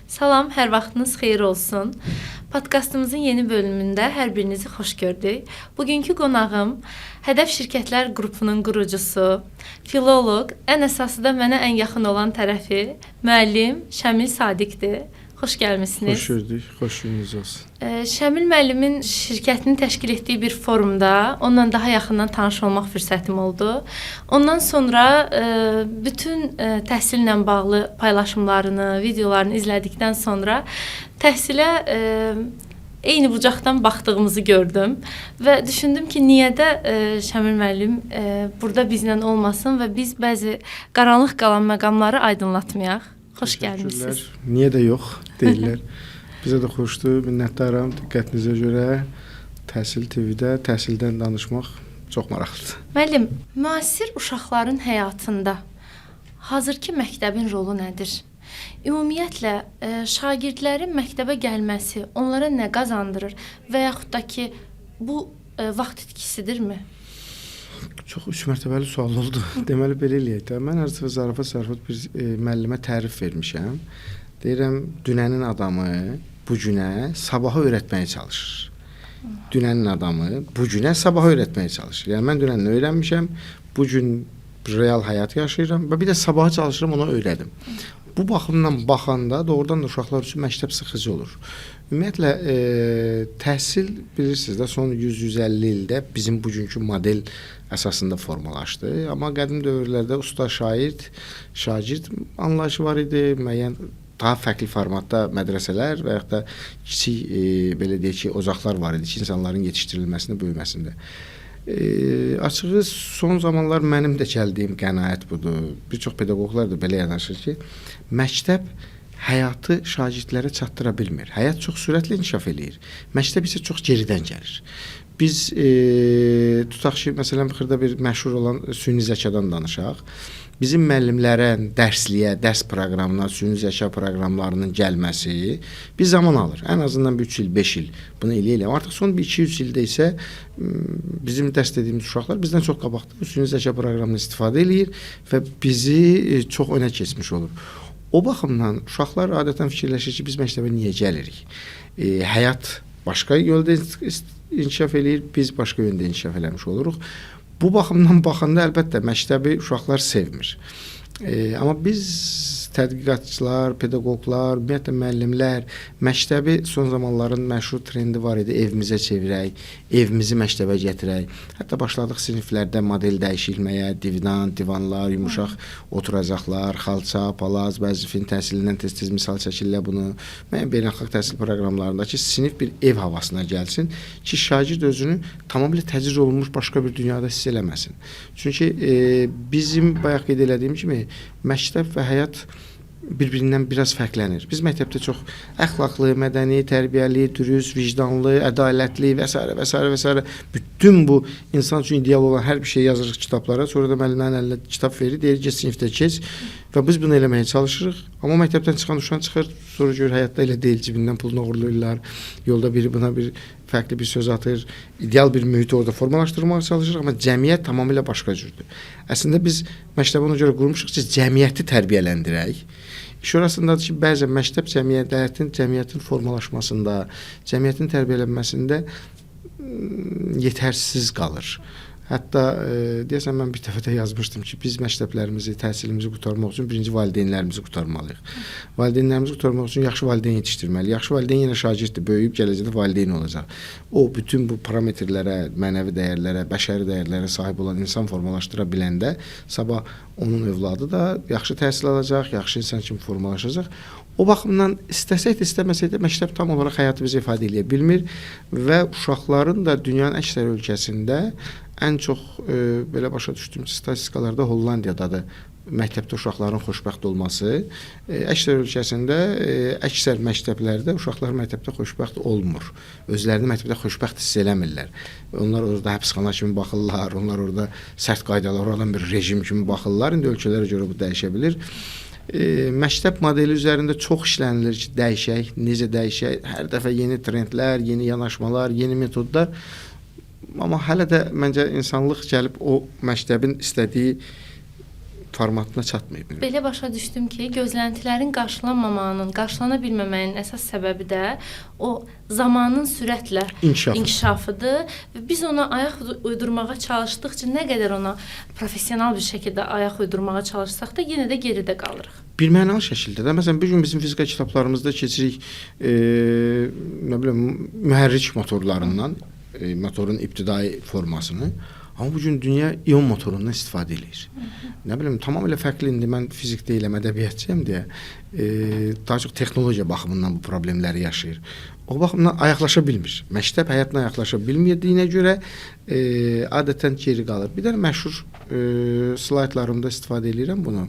Salam, hər vaxtınız xeyir olsun. Podkastımızın yeni bölümündə hər birinizi xoş gördük. Bugünkü qonağım Hədəf Şirkətlər qrupunun qurucusu, filoloq, ən əsası da mənə ən yaxın olan tərəfi müəllim Şəmil Sadiqdir. Xoş gəlmisiniz. Xoş gördük, xoş gününüz olsun. Şəmil müəllimin şirkətinin təşkil etdiyi bir forumda onunla daha yaxından tanış olmaq fürsətim oldu. Ondan sonra bütün təhsillə bağlı paylaşımlarını, videolarını izlədikdən sonra təhsilə eyni bucaqdan baxdığımızı gördüm və düşündüm ki, niyə də Şəmil müəllim burada bizlə olmasın və biz bəzi qaranlıq qalan məqamları aydınlatmayaq. Xoş gəlmisiniz. Niyə də yox deyirlər. Bizə də xoşdur, minnətdaram diqqətinizə görə. Təhsil TV-də təhsildən danışmaq çox maraqlıdır. Müəllim, müasir uşaqların həyatında hazırki məktəbin rolu nədir? Ümumiyyətlə, şagirdlərin məktəbə gəlməsi onlara nə qazandırır və yaxud da ki, bu vaxt itkisidirmi? Çox üç mərtəbəli sual oldu. Deməli, belə eləyək də. Mən arzu və zarafat bir müəllimə tərif vermişəm. Deyirəm, dünənin adamı bu günə sabahı öyrətməyə çalışır. Dünənin adamı bu günə sabahı öyrətməyə çalışır. Yəni, mən dünəni öyrənmişəm, bu gün real həyat yaşayıram və bir də sabahı çalışıram, ona öyrədim. Bu baxımdan baxanda doğrudan da uşaqlar üçün məktəb sıxıcı olur. Ümumiyyətlə, təhsil bilirsiniz də son 100-150 ildə bizim bugünkü model əsasında formalaşdı. Amma qədim dövrlərdə usta şagird anlayışı var idi. Müəyyən daha fərqli formatda mədrəsələr və yaxud da kiçik belə deyək ki, ocaqlar var idi ki, insanların yetişdirilməsində, böyüməsində. Açığı son zamanlar mənim də gəldiyim qənaət budur. Bir çox pedaqoqlar da belə yanaşır ki, məktəb həyatı şagirdlərə çatdıra bilmir. Həyat çox sürətlə inkişaf eləyir. Məktəb isə çox geridən gəlir. Biz tutaq ki, məsələn, xırda bir məşhur olan süni zəkadan danışaq. Bizim müəllimlərin dərsliyə, dərs proqramına, süni zəka proqramlarının gəlməsi bir zaman alır. Ən azından 3 il, 5 il bunu eləyək. Artıq son 2-3 ildə isə bizim dərs dediyimiz uşaqlar bizdən çox qabaqda süni zəka proqramını istifadə eləyir və bizi çox önə keçmiş olur. O baxımdan uşaqlar adətən fikirləşir ki, biz məktəbə niyə gəlirik? Həyat başqa yolda inkişaf eləyir, biz başqa yöndə inkişaf eləmiş oluruq. Bu baxımdan baxanda əlbəttə məktəbi uşaqlar sevmir. Amma biz tədqiqatçılar, pedaqoqlar, ümumiyyətlə müəllimlər məktəbi son zamanların məşhur trendi var idi. Evimizə çevirək, evimizi məktəbə gətirək. Hətta başladıq siniflərdə model dəyişilməyə, divanlar, yumuşaq oturacaqlar, xalça, palaz, bəzi fin təhsilindən tez-tez misal çəkirlər bunu. Müəyyən beynəlxalq təhsil proqramlarındakı sinif bir ev havasına gəlsin ki, şagird özünü tamamilə təcrid olunmuş başqa bir dünyada hiss eləməsin. Çünki bizim bayaq qeyd elədiyim kimi məktəb və həyat bir-birindən biraz fərqlənir. Biz məktəbdə çox əxlaqlı, mədəni, tərbiyəli, dürüst, vicdanlı, ədalətli və s. Bütün bu insan üçün ideal olan hər bir şey yazırıq kitablara. Sonra da müəllimlərin əlinə kitab verir, deyir ki, sinifdə keç və biz bunu eləməyə çalışırıq. Amma məktəbdən çıxan uşaq çıxır, sonra gör həyatda elə deyil, cibindən pulunu oğurlayırlar. Yolda biri buna bir fərqli bir söz atır. İdeal bir mühiti orada formalaşdırmağa çalışırıq, amma cəmiyyət tamamilə başqa cürdür. Əslində biz məktəbi ona görə qurmuşuq ki, cəmiyyəti tərbiyələndirək. İş orasındadır ki, bəzən məktəb cəmiyyətin formalaşmasında, cəmiyyətin tərbiyələnməsində yetərsiz qalır. Hətta deyəsən mən bir dəfə də yazmışdım ki, biz məktəblərimizi, təhsilimizi qurtarmaq üçün birinci valideynlərimizi qurtarmalıyıq. Valideynlərimizi qurtarmaq üçün yaxşı valideyn yetişdirməliyik. Yaxşı valideyn yenə şagirddir, böyüyüb gələcəkdə valideyn olacaq. O bütün bu parametrlərə, mənəvi dəyərlərə, bəşəri dəyərlərə sahib olan insan formalaşdıra biləndə sabah onun övladı da yaxşı təhsil alacaq, yaxşı insan kimi formalaşacaq. O baxımdan istəsək də, istəməsək də məktəb tam olaraq həyatımızı ifadə edə bilmir və uşaqların da dünyanın əksər ölkəsində ən çox belə başa düşdüyüm statistikalarda Hollandiyadadır məktəbdə uşaqların xoşbəxt olması. Əksər ölkəsində, əksər məktəblərdə uşaqlar məktəbdə xoşbəxt olmur. Özlərini məktəbdə xoşbəxt hiss eləmirlər. Onlar orada həbsxana kimi baxırlar, onlar orada sərt qaydalar olan bir rejim kimi baxırlar. İndi ölkələrə görə bu dəyişə bilir. Məktəb modeli üzərində çox işlənilir ki, dəyişək, necə dəyişək, hər dəfə yeni trendlər, yeni yanaşmalar, yeni metodlar. Amma hələ də məncə insanlıq gəlib o məktəbin istədiyi formatına çatmayıb. Belə başa düşdüm ki, gözləntilərin qarşılanmamağının, qarşılana bilməməyinin əsas səbəbi də o zamanın sürətlə inkişafıdır və biz ona ayaq uydurmağa çalışdıqca nə qədər ona professional bir şəkildə ayaq uydurmağa çalışsaq da yenə də geridə qalırıq. Birmənalı şəkildə də, məsələn, bir gün bizim fizika kitablarımızda keçirik, nə bilim, mühərrik motorlarından, motorun ibtidai formasını. Amma bu gün dünya ion motorundan istifadə edir. Nə bilim, tamamilə fərqli. İndi mən fizik deyiləm, ədəbiyyatçıyam deyə daha çox texnologiya baxımından bu problemləri yaşayır. O baxımdan ayaqlaşa bilmir. Məktəb həyatına ayaqlaşa bilmədiyinə görə adətən geri qalır. Bir də məşhur slaytlarımda istifadə edirəm bunu.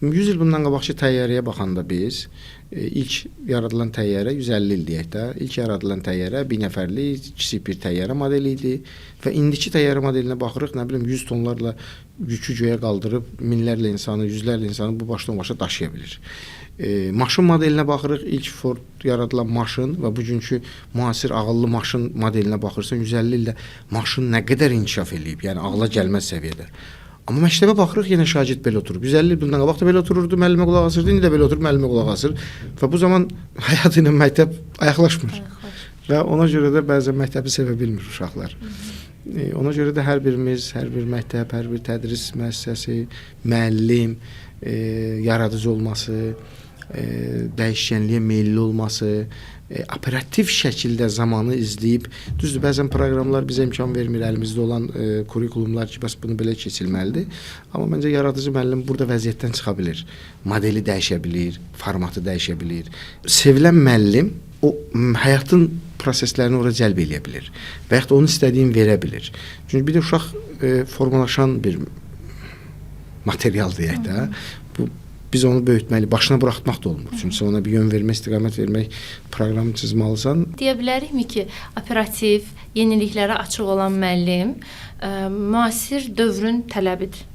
100 il bundan qabaqki təyyarəyə baxanda biz ilk yaradılan təyyarə 150 il deyək də, ilk yaradılan təyyarə bir nəfərli kiçik bir təyyarə modeli idi və indiki təyyarə modelinə baxırıq, nə bilim 100 tonlarla yükü göyə qaldırıb minlərlə insanı, yüzlərlə insanı bu başdan başa daşıya bilir. Maşın modelinə baxırıq, ilk Ford yaradılan maşın və bugünkü müasir ağıllı maşın modelinə baxırsan 150 ildə maşın nə qədər inkişaf eləyib, yəni ağla gəlməz səviyyədə. Amma məktəbə baxırıq, yenə şagird belə oturub. 150 il bundan qabaq da belə otururdu, müəllimə qulaq asırdı, indi də belə oturub, müəllimə qulaq asır. Və bu zaman həyat ilə məktəb ayaqlaşmır. Və ona görə də bəzən məktəbi sevə bilmir uşaqlar. Ona görə də hər birimiz, hər bir məktəb, hər bir tədris müəssisəsi, müəllim, yaradıcı olması, dəyişkənliyə meylli olması, operativ şəkildə zamanı izləyib, düzdür, bəzən proqramlar bizə imkan vermir, əlimizdə olan kurikulumlar ki, bəs bunu belə keçilməlidir. Amma məncə yaradıcı müəllim burada vəziyyətdən çıxa bilir, modeli dəyişə bilir, formatı dəyişə bilir. Sevilən müəllim o həyatın proseslərini ora cəlb eləyə bilir və yaxud da onun istədiyini verə bilir. Çünki bir də uşaq formalaşan bir material deyək də, biz onu böyütməli, başına buraxmaq da olmur. Çünki ona bir yön vermək, istiqamət vermək proqramı çizməlisən. Deyə bilərikmi ki, operativ, yeniliklərə açıq olan müəllim müasir dövrün tələbidir?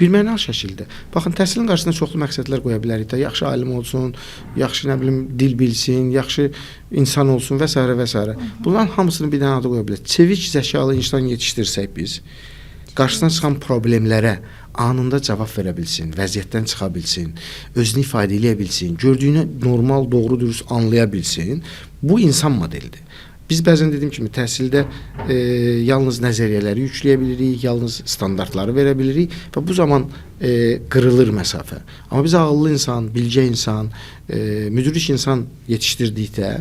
Birmənalı şəkildə. Baxın, təhsilin qarşısında çoxlu məqsədlər qoya bilərik də. Yaxşı alim olsun, yaxşı nə bilim dil bilsin, yaxşı insan olsun və s. və s. Bunların hamısını bir dənə adı qoya bilərik. Çevik, zəkalı insan yetişdirsək biz, qarşısına çıxan problemlərə anında cavab verə bilsin, vəziyyətdən çıxa bilsin, özünü ifadə eləyə bilsin, gördüyünü normal, doğru, dürüst anlaya bilsin, bu insan modelidir. Biz bəzən dediyim kimi təhsildə yalnız nəzəriyyələri yükləyə bilirik, yalnız standartları verə bilirik və bu zaman qırılır məsafə. Amma biz ağıllı insan, bilgə insan, müdrik insan yetişdirdikdə,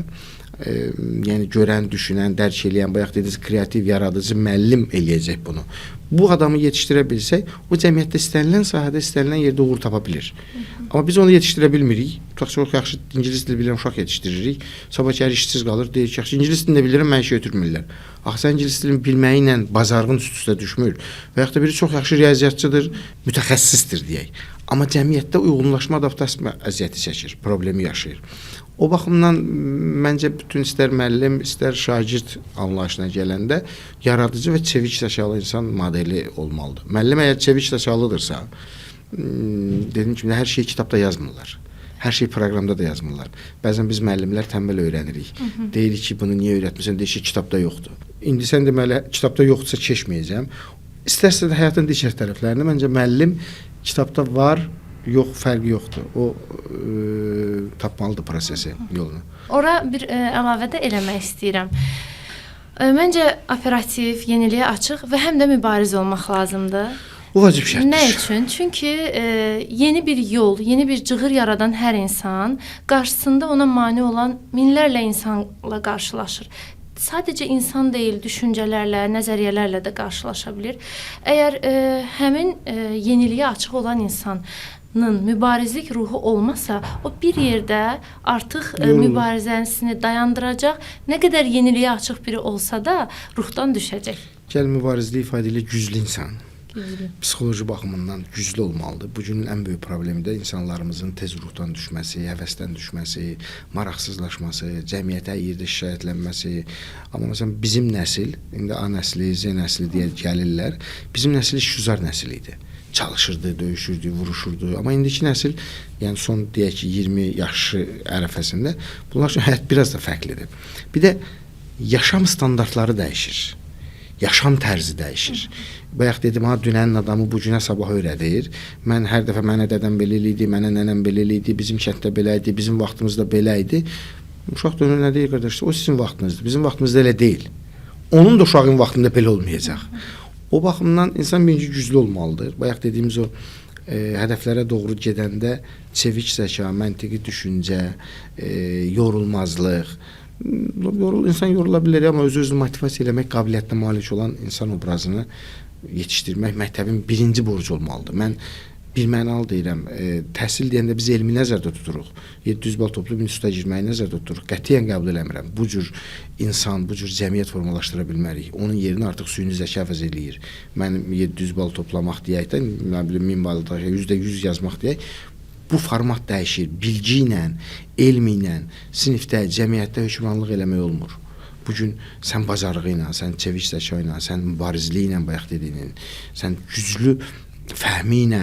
yəni görən, düşünən, dərk eləyən, bayaq dediniz, kreativ, yaradıcı müəllim eləyəcək bunu. Bu adamı yetişdirə bilsək, o cəmiyyətdə istənilən sahədə, istənilən yerdə uğur tapa bilir. Amma biz onu yetişdirə bilmirik. Çox yaxşı ingilis dili bilən uşaq yetişdiririk. Sabahkar işsiz qalır, deyir ki, yaxşı ingilis dilini bilirəm, mənə işə götürmürlər. Axı sən ingilis dilini bilməyi ilə bazarın üst-üstə düşmür. Və yaxud da biri çox yaxşı riyaziyyatçıdır, mütəxəssisdir deyək. Amma cəmiyyətdə uyğunlaşma, adaptasiya əziyyəti çəkir, problemi yaşayır. O baxımdan məncə bütün istər müəllim, istər şagird anlayışına gələndə yaradıcı və çevik zəkalı insan modeli olmalıdır. Müəllim əgər çevik zəkalıdırsa, dediyim kimi hər şeyi kitabda yazmırlar. Hər şey proqramda da yazmırlar. Bəzən biz müəllimlər tənbəl öyrənirik. Deyirik ki, bunu niyə öyrətmirsən? Deyir ki, kitabda yoxdur. İndi sən deməli kitabda yoxdursa keçməyəcəm. İstərsə də həyatın digər tərəflərini məncə müəllim kitabda var, yox, fərqi yoxdur. O tapmalıdır prosesi, yolunu. Ora bir əlavə də eləmək istəyirəm. Məncə operativ, yeniliyə açıq və həm də mübariz olmaq lazımdır. Bu vacib şərtdir. Nə üçün? Çünki yeni bir yol, yeni bir cığır yaradan hər insan qarşısında ona mane olan minlərlə insanla qarşılaşır. Sadəcə insan deyil, düşüncələrlə, nəzəriyyələrlə də qarşılaşa bilir. Əgər həmin yeniliyə açıq olan insanın mübarizlik ruhu olmasa, o bir yerdə artıq mübarizəsini dayandıracaq, nə qədər yeniliyə açıq biri olsa da ruhdan düşəcək. Gəl mübarizliyi ifadə ilə güclü insan. Psixoloji baxımından güclü olmalıdır. Bugünün ən böyük problemi də insanlarımızın tez ruhdan düşməsi, həvəsdən düşməsi, maraqsızlaşması, cəmiyyətə yerdə şikayətlənməsi. Amma məsələn bizim nəsil, indi A nəsli, Z nəsli deyə gəlirlər. Bizim nəsil işgüzar nəsil idi. Çalışırdı, döyüşürdü, vuruşurdu. Amma indiki nəsil, yəni son deyək ki 20 yaşı ərəfəsində bunlar üçün həyat biraz da fərqlidir. Bir də yaşam standartları dəyişir. yaşam tərzi dəyişir. Bayaq dedim, ha, dünənin adamı bu günə sabah öyrədir. Mən hər dəfə mənə dədəm belə idi, mənə nənəm belə idi, bizim kənddə belə idi, bizim vaxtımızda belə idi. Uşaq dönür nə deyir qardaş? O sizin vaxtınızdır. Bizim vaxtımızda elə deyil. Onun da uşağın vaxtında belə olmayacaq. O baxımdan insan birinci güclü olmalıdır. Bayaq dediyimiz o hədəflərə doğru gedəndə çevik zəka, məntiqi düşüncə, yorulmazlıq. İnsan yorula bilər, amma öz-özünü motivasiya eləmək qabiliyyətinə malik olan insan obrazını yetişdirmək məktəbin birinci borcu olmalıdır. Mən birmənalı deyirəm, təhsil deyəndə biz elmi nəzərdə tuturuq. 700 bal toplayıb instituta girməyi nəzərdə tuturuq. Qətiyyən qəbul eləmirəm. Bu cür insan, bu cür cəmiyyət formalaşdıra bilmərik. Onun yerini artıq süni zəka əvəz eləyir. Mənim 700 bal toplamaq deyək də, nə bilim 1000 bal da %100 yazmaq deyək. Bu format dəyişir. Bilgi ilə, elm ilə, sinifdə, cəmiyyətdə hökmranlıq eləmək olmur. Bugün sən bacarığı ilə, sən çevik zəka ilə, sən mübarizliyi ilə bayaq dediyinin, sən güclü fəhmi ilə,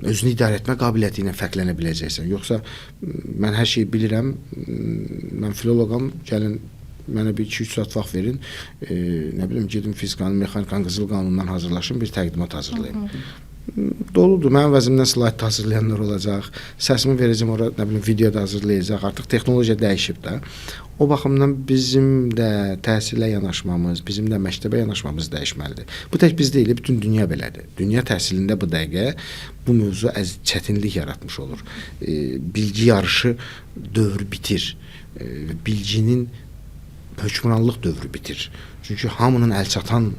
özünü idarə etmə qabiliyyəti ilə fərqlənə biləcəksən. Yoxsa mən hər şeyi bilirəm, mən filoloqam, gəlin mənə bir 2-3 saat vaxt verin, nə bilim, gedim fizikanın, mexanikanın, qızıl qanunundan hazırlaşım, bir təqdimat hazırlayım. Doludur. Mənim vəzimdən slayt hazırlayanlar olacaq. Səsimi verəcəm ora, nə bilim, video da hazırlayacaq. Artıq texnologiya dəyişib də. O baxımdan bizim də təhsilə yanaşmamız, bizim də məktəbə yanaşmamız dəyişməlidir. Bu tək biz deyil, bütün dünya belədir. Dünya təhsilində bu dəqiqə bu mövzu çətinlik yaratmış olur. Bilgi yarışı dövrü bitir. Bilginin hökmranlıq dövrü bitir. Çünki hamının əlçatan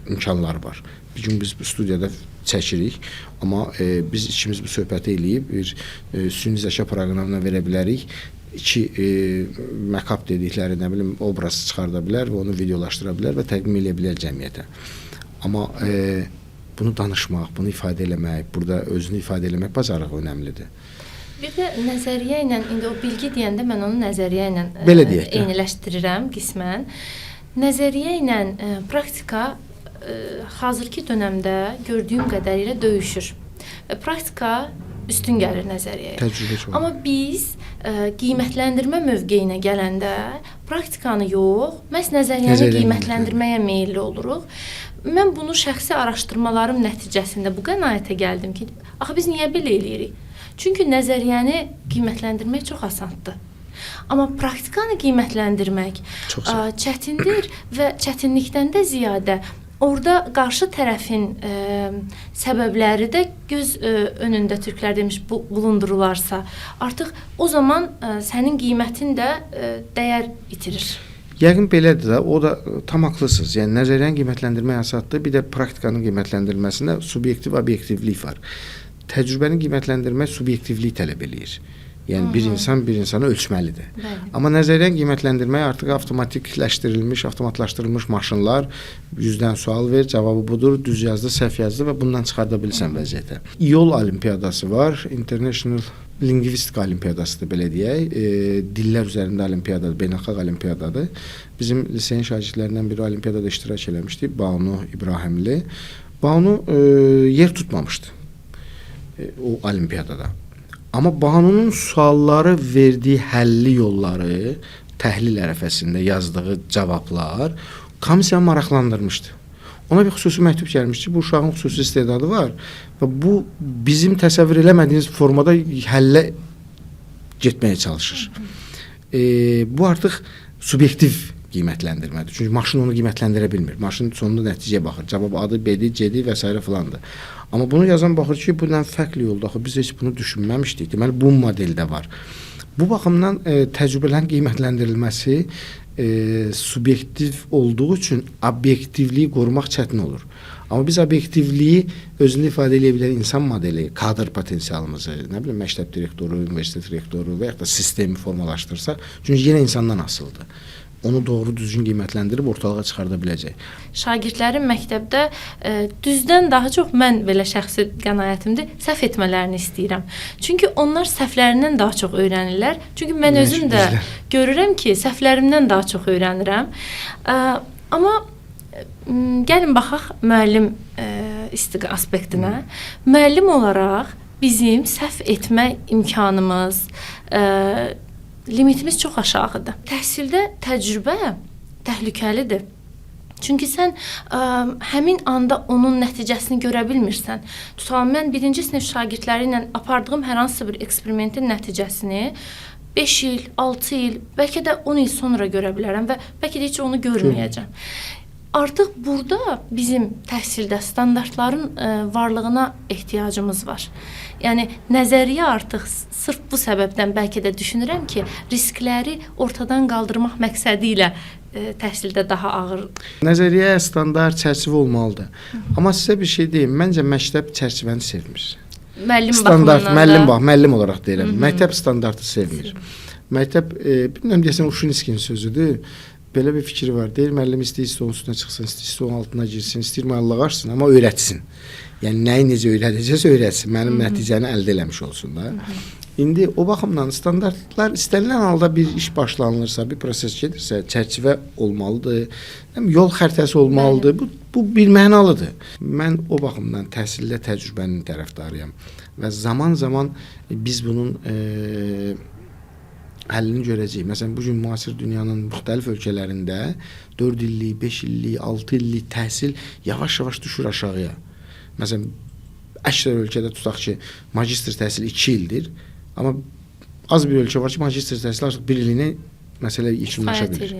imkanları var. Bir gün biz bu studiyada çəkirik, amma biz ikimiz bu söhbəti eləyib bir süni zəka proqramına verə bilərik. 2 məkab dedikləri, nə bilim, obraz çıxarda bilər və onu videolaşdıra bilər və təqdim edə bilər cəmiyyətə. Amma bunu danışmaq, bunu ifadə eləmək, burada özünü ifadə eləmək bacarığı önəmlidir. Bir də nəzəriyyə ilə, indi o bilgi deyəndə mən onu nəzəriyyə ilə eyniləşdirirəm qismən. Nəzəriyyə ilə praktika hazırki dövrdə gördüyüm qədərilə döyüşür. Praktika üstün gəlir nəzəriyyəyə. Təcrübə çox. Amma biz qiymətləndirmə mövqeyinə gələndə praktikanı yox, məhz nəzəriyyəni qiymətləndirməyə meylli oluruq. Mən bunu şəxsi araşdırmalarım nəticəsində bu qənaətə gəldim ki, axı biz niyə belə eləyirik? Çünki nəzəriyyəni qiymətləndirmək çox asandır. Amma praktikanı qiymətləndirmək çətindir və çətinlikdən də ziyadə orada qarşı tərəfin səbəbləri də göz önündə türklər demiş bulundurularsa, artıq o zaman sənin qiymətin də dəyər itirir. Yəqin belədir də, o da tam haqlısınız. Yəni nəzəriyyəni qiymətləndirmək asandır, bir də praktikanın qiymətləndirilməsində subyektiv, obyektivlik var. Təcrübəni qiymətləndirmək subyektivlik tələb eləyir. Yəni bir insan bir insanı ölçməlidir. Bəli. Amma nəzəriyyəni qiymətləndirmək artıq avtomatikləşdirilmiş, avtomatlaşdırılmış maşınlar 100-dən sual ver, cavabı budur, düz yazdı, səhv yazdı və bundan çıxarda bilirsən vəziyyətə. İOL olimpiyadası var, International Linguistik olimpiyadası da belə deyək, dillər üzərində olimpiyadadır, beynəlxalq olimpiyadadır. Bizim liseyin şagirdlərindən biri olimpiyadada iştirak eləmişdi, Banu İbrahimli. Banu yer tutmamışdı o olimpiyadada. Amma Banunun sualları verdiyi həlli yolları, təhlil ərəfəsində yazdığı cavablar komissiyanı maraqlandırmışdı. Ona bir xüsusi məktub gəlmişdi. Bu uşağın xüsusi istedadı var və bu bizim təsəvvür eləmədiyimiz formada həllə getməyə çalışır. Bu artıq subyektiv qiymətləndirmədir. Çünki maşın onu qiymətləndirə bilmir. Maşın sonunda nəticəyə baxır. Cavab adı, bedi, cedi və s. filandır. Amma bunu yazan baxır ki, bundan fərqli yolda. Biz heç bunu düşünməmişdik. Deməli, bu modeldə var. Bu baxımdan təcrübələrin qiymətləndirilməsi subyektiv olduğu üçün obyektivliyi qorumaq çətin olur. Amma biz obyektivliyi özünü ifadə edə bilən insan modeli, kadr potensialımızı, nə bilim, məktəb direktoru, universitet rektoru və ya da sistemi formalaşdırsa, çünki yenə insandan asılıdır. Onu doğru düzgün qiymətləndirib ortalığa çıxarda biləcək. Şagirdlərin məktəbdə düzdən daha çox mən belə şəxsi qənaətimdir, səhv etmələrini istəyirəm. Çünki onlar səhvlərindən daha çox öyrənirlər. Çünki mən özüm də görürəm ki, səhvlərimdən daha çox öyrənirəm. Amma gəlin baxaq müəllim aspektinə. Müəllim olaraq bizim səhv etmə imkanımız, limitimiz çox aşağıdır. Təhsildə təcrübə təhlükəlidir. Çünki sən həmin anda onun nəticəsini görə bilmirsən. Tutalım, mən 1-ci sinif şagirdləri ilə apardığım hər hansı bir eksperimentin nəticəsini 5 il, 6 il, bəlkə də 10 il sonra görə bilərəm və bəlkə də heç onu görməyəcəm. Artıq burada bizim təhsildə standartların varlığına ehtiyacımız var. Yəni nəzəriyyə artıq sırf bu səbəbdən bəlkə də düşünürəm ki, riskləri ortadan qaldırmaq məqsədi ilə təhsildə daha ağır. Nəzəriyyə, standart, çərçivə olmalıdır. Amma sizə bir şey deyim, məncə məktəb çərçivəni sevmir. Müəllim standart, baxımından da. müəllim olaraq deyirəm. Məktəb standartı sevmir. Məktəb, bilmirəm deyəsən Uşinskinin sözüdür. Belə bir fikri var. Deyir, müəllim istəyir stolun üstünə çıxsın, istəyir stolun altına girsin, istəyir müəllimə açsın, amma öyrətsin. Yəni nəyi necə öyrədəcəksə öyrətsin, mənim nəticəni əldə eləmiş olsun da. İndi o baxımdan standartlar istənilən halda bir iş başlanılırsa, bir proses gedirsə, çərçivə olmalıdır, yol xəritəsi olmalıdır. Bu bir mənalıdır. Mən o baxımdan təhsildə təcrübənin tərəfdarıyam və zaman-zaman biz bunun həllini görəcəyik. Məsələn, bugün müasir dünyanın müxtəlif ölkələrində 4 illik, 5 illik, 6 illik təhsil yavaş-yavaş düşür aşağıya. Məsələn, əksər ölkədə tutaq ki, magistr təhsili 2 ildir, amma az bir ölkə var ki, magistr təhsili artıq 1 ilinə məsələ yekunlaşa bilir.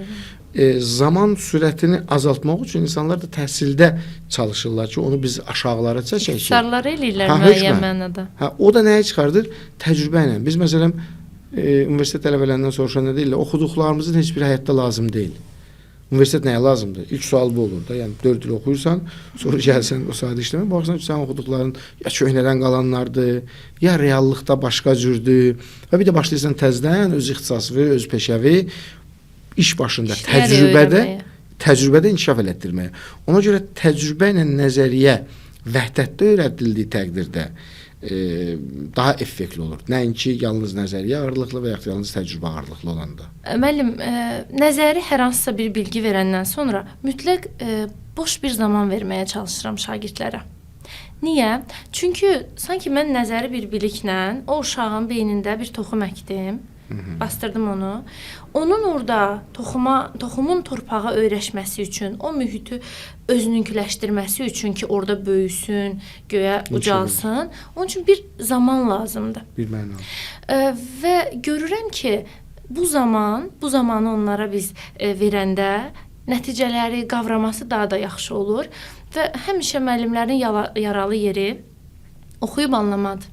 Zaman sürətini azaltmaq üçün insanlar da təhsildə çalışırlar ki, onu biz aşağılara çəkək. İxtisarlar eləyirlər müəyyən mənada. O da nəyə çıxardır? Təcrübə ilə. Biz məsələn universitet tələbələrindən soruşanda deyirlər, oxuduqlarımızın heç biri həyatda lazım deyil. Universitet nəyə lazımdır? İlk sual bu olur da. Yəni 4 il oxuyursan, sonra gəlsən o sahədə işləməyə, baxırsan ki, sən oxuduqların ya köhnədən qalanlardır, ya reallıqda başqa cürdür. Və bir də başlayırsan təzədən öz ixtisaslı, öz peşəvi iş başında təcrübədə inkişaf elətdirməyə. Ona görə təcrübə ilə nəzəriyyə vəhdətdə öyrədildiyi təqdirdə daha effektli olur. Nəinki yalnız nəzəriyyə ağırlıqlı və yaxud yalnız təcrübə ağırlıqlı olanda. Müəllim, nəzəri hər hansısa bir bilgi verəndən sonra mütləq boş bir zaman verməyə çalışıram şagirdlərə. Niyə? Çünki sanki mən nəzəri bir biliklə o uşağın beynində bir toxum əkdim, bastırdım onu. Onun orada toxumun torpağa öyrəşməsi üçün, o mühiti özününküləşdirməsi üçün ki, orada böyüsün, göyə ucalsın. Onun üçün bir zaman lazımdır. Bir məna. Və görürəm ki, bu zamanı onlara biz verəndə nəticələri qavraması daha da yaxşı olur və həmişə müəllimlərin yaralı yeri oxuyub anlamadı.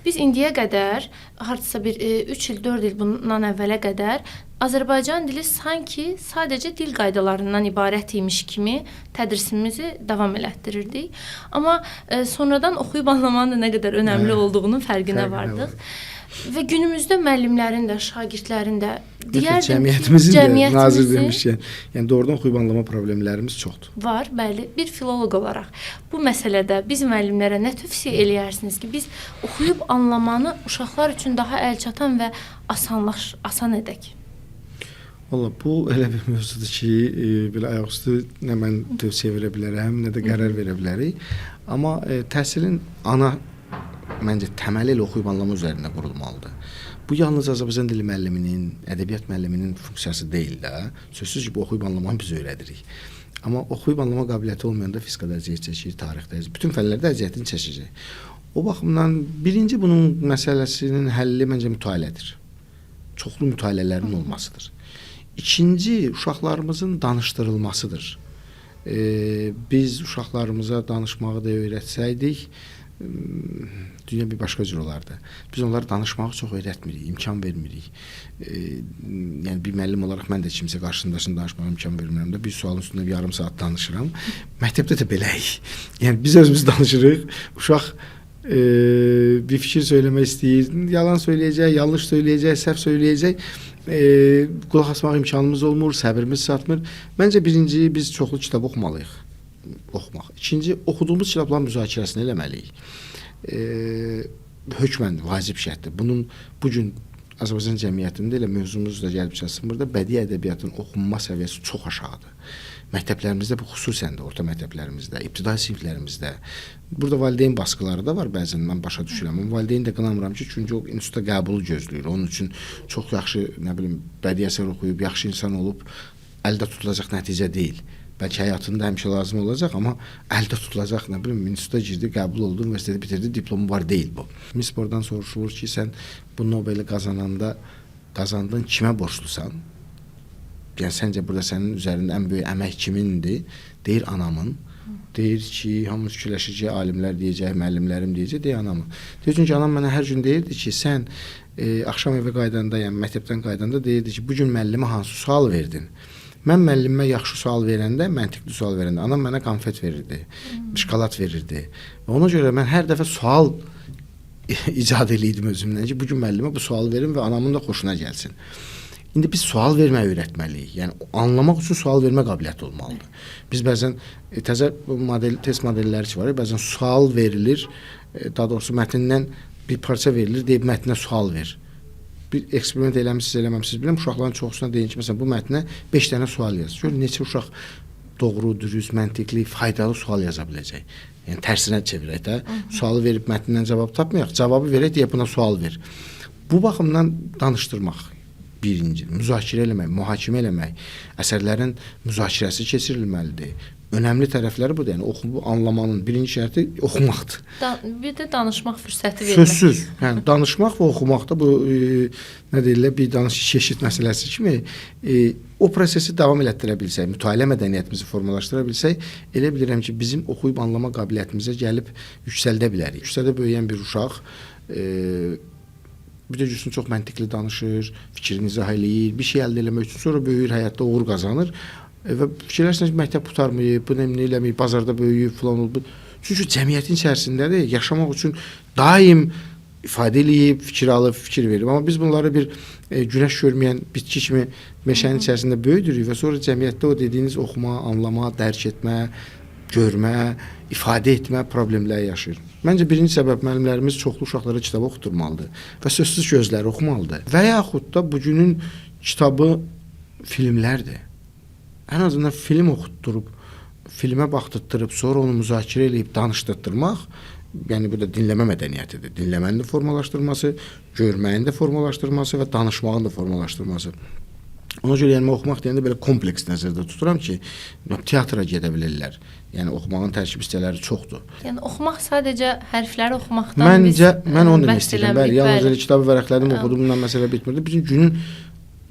Biz indiyə qədər, hardasa bir 3 il, 4 il bundan əvvələ qədər Azərbaycan dili sanki sadəcə dil qaydalarından ibarət imiş kimi tədrisimizi davam elətdirirdik. Amma sonradan oxuyub anlamanın nə qədər önəmli olduğunun fərqinə vardıq. Və günümüzdə müəllimlərin də, şagirdlərin də cəmiyyətimizin də nazir demişkən, yəni doğrudan oxuyub anlama problemlərimiz çoxdur. Var, bəli. Bir filoloq olaraq bu məsələdə biz müəllimlərə nə tövsiyə eləyərsiniz ki, biz oxuyub anlamanı uşaqlar üçün daha əlçatan və asan edək? Valla bu elə bir mövzudur ki, belə ayaqüstü nə mən tövsiyə verə bilərəm, nə də qərar verə bilərik. Amma təhsilin məncə təməli ilə oxuyub anlama üzərində qurulmalıdır. Bu yalnız Azərbaycan dili müəlliminin, ədəbiyyat müəlliminin funksiyası deyil də. Sözsüz ki, bu oxuyub anlamanı biz öyrədirik. Amma oxuyub anlama qabiliyyəti olmayanda fizikada əziyyət çəkir, tarixdə əziyyət, bütün fənlərdə əziyyətini çəkəcək. O baxımdan birinci bunun məsələsinin həlli məncə mütaliədir. Çoxlu mütaliələrin olmasıdır. İkinci, uşaqlarımızın danışdırılmasıdır. Biz uşaqlarımıza danışmağı da öyrətsəydik, dünya bir başqa cür olardı. Biz onları danışmağı çox öyrətmirik, imkan vermirik. Yəni bir müəllim olaraq mən də kimsə qarşısında danışmağa imkan vermirəm də. Bir sualın üstündə bir yarım saat danışıram. Məktəbdə də beləyik. Yəni biz özümüz danışırıq. Uşaq bir fikir söyləmək istəyir, yalan söyləyəcək, yanlış söyləyəcək, səhv söyləyəcək. Qulaq asmaq imkanımız olmur, səbrimiz çatmır. Məncə birinci biz çoxlu kitab oxumalıyıq. İkinci, oxuduğumuz kitabların müzakirəsini eləməliyik. Hökmən vacib şərtdir. Bunun bugün Azərbaycan cəmiyyətində elə mövzumuz da gəlib çatsın. Burada bədii ədəbiyyatın oxunma səviyyəsi çox aşağıdır. Məktəblərimizdə bu xüsusən də orta məktəblərimizdə, ibtidai siniflərimizdə. Burada valideyn baskıları da var bəzən, mən başa düşürəm. Valideyn də qınamıram ki, çünki o institutda qəbulu gözləyir. Onun üçün çox yaxşı, nə bilim, bədii əsər oxuyub, yaxşı insan olub əldə tutulacaq nəticə deyil. bəlkə həyatında həmişə lazım olacaq, amma əldə tutulacaq, nə bilim, instituta girdi, qəbul oldu, universiteti bitirdi, diplomu var deyil bu. Miss oradan soruşulur ki, sən bu Nobeli qazandın kimə borclusan? Yəni səncə burada sənin üzərində ən böyük əmək kimindir? Deyir anamın. Deyir ki, hamımız fikirləşir ki, alimlər deyəcək, müəllimlərim deyəcək, deyir anamın. Deyir, çünki anam mənə hər gün deyirdi ki, sən axşam evə qaydanda, yəni məktəbdən qaydanda deyirdi ki, bu gün müəllimə hansı sual verdin? Mən müəllimə yaxşı sual verəndə, məntiqli sual verəndə, anam mənə konfet verirdi, şokolad verirdi. Və ona görə mən hər dəfə sual icad eləyirdim özümdən ki, bu gün müəllimə bu sual verim və anamın da xoşuna gəlsin. İndi biz sual verməyi öyrətməliyik. Yəni anlamaq üçün sual vermə qabiliyyəti olmalıdır. Biz bəzən təzə test modelləri ki var, bəzən sual verilir, daha doğrusu mətndən bir parça verilir, deyib mətnə sual ver. Bir eksperiment eləmişsiniz, eləməmişsiniz bilmirəm. Uşaqların çoxusuna deyin ki, məsələn bu mətnə 5 dənə sual yaz. Gör neçə uşaq doğru, dürüst, məntiqli, faydalı sual yaza biləcək. Yəni tərsinə çevirək də. Sualı verib mətnindən cavab tapmayaq, cavabı verək deyə buna sual ver. Bu baxımdan danışdırmaq birinci, müzakirə eləmək, mühakimə eləmək, əsərlərin müzakirəsi keçirilməlidir. Önəmli tərəfləri budur. Yəni anlamanın birinci şərti oxumaqdır. Bir də danışmaq fürsəti vermək. Sözsüz. Yəni danışmaq və oxumaqda bu nə deyirlər, bir danış-keşit məsələsi kimi o prosesi davam elətdirə bilsək, mütaliə mədəniyyətimizi formalaşdıra bilsək, elə bilirəm ki, bizim oxuyub anlama qabiliyyətimizə gəlib yüksəldə bilərik. Yüksəldə böyüyən bir uşaq bir də cüsün çox məntiqli danışır, fikrini izah eləyir, bir şey əldə eləmək üçün sonra böyüyür, həyatda uğur qazanır. Və fikirlərsiniz ki, məktəb qurtarmayıb, bu nə eləməyib, bazarda böyüyüb, filan olub. Çünki cəmiyyətin içərisindədir, yaşamaq üçün daim ifadə eləyib, fikir alıb, fikir verib. Amma biz bunları bir günəş görməyən bitki kimi meşənin içərisində böyüdürük və sonra cəmiyyətdə o dediyiniz oxuma, anlama, dərk etmə, görmə, ifadə etmə problemləri yaşayır. Məncə birinci səbəb müəllimlərimiz çoxlu uşaqlara kitabı oxuturmalıdır və sözsüz gözləri oxumalıdır. Və yaxud da bugünün kitabı filmlərdir. Ən azından film oxutdurub, filmə baxdırtdırıb, sonra onu müzakirə eləyib danışdırtdırmaq, yəni bu da dinləmə mədəniyyətidir. Dinləmənin də formalaşdırması, görməyin də formalaşdırması və danışmağın da formalaşdırması. Ona görə yəni oxumaq deyəndə belə kompleks nəzərdə tuturam ki, teatra gedə bilirlər. Yəni oxumağın tərkib hissələri çoxdur. Yəni oxumaq sadəcə hərfləri oxumaqdan mən onu demək istəyirəm. Bəli, yalnız kitabı vərəqlədim, oxudum, bundan məsələ bitmirdi. Bütün günün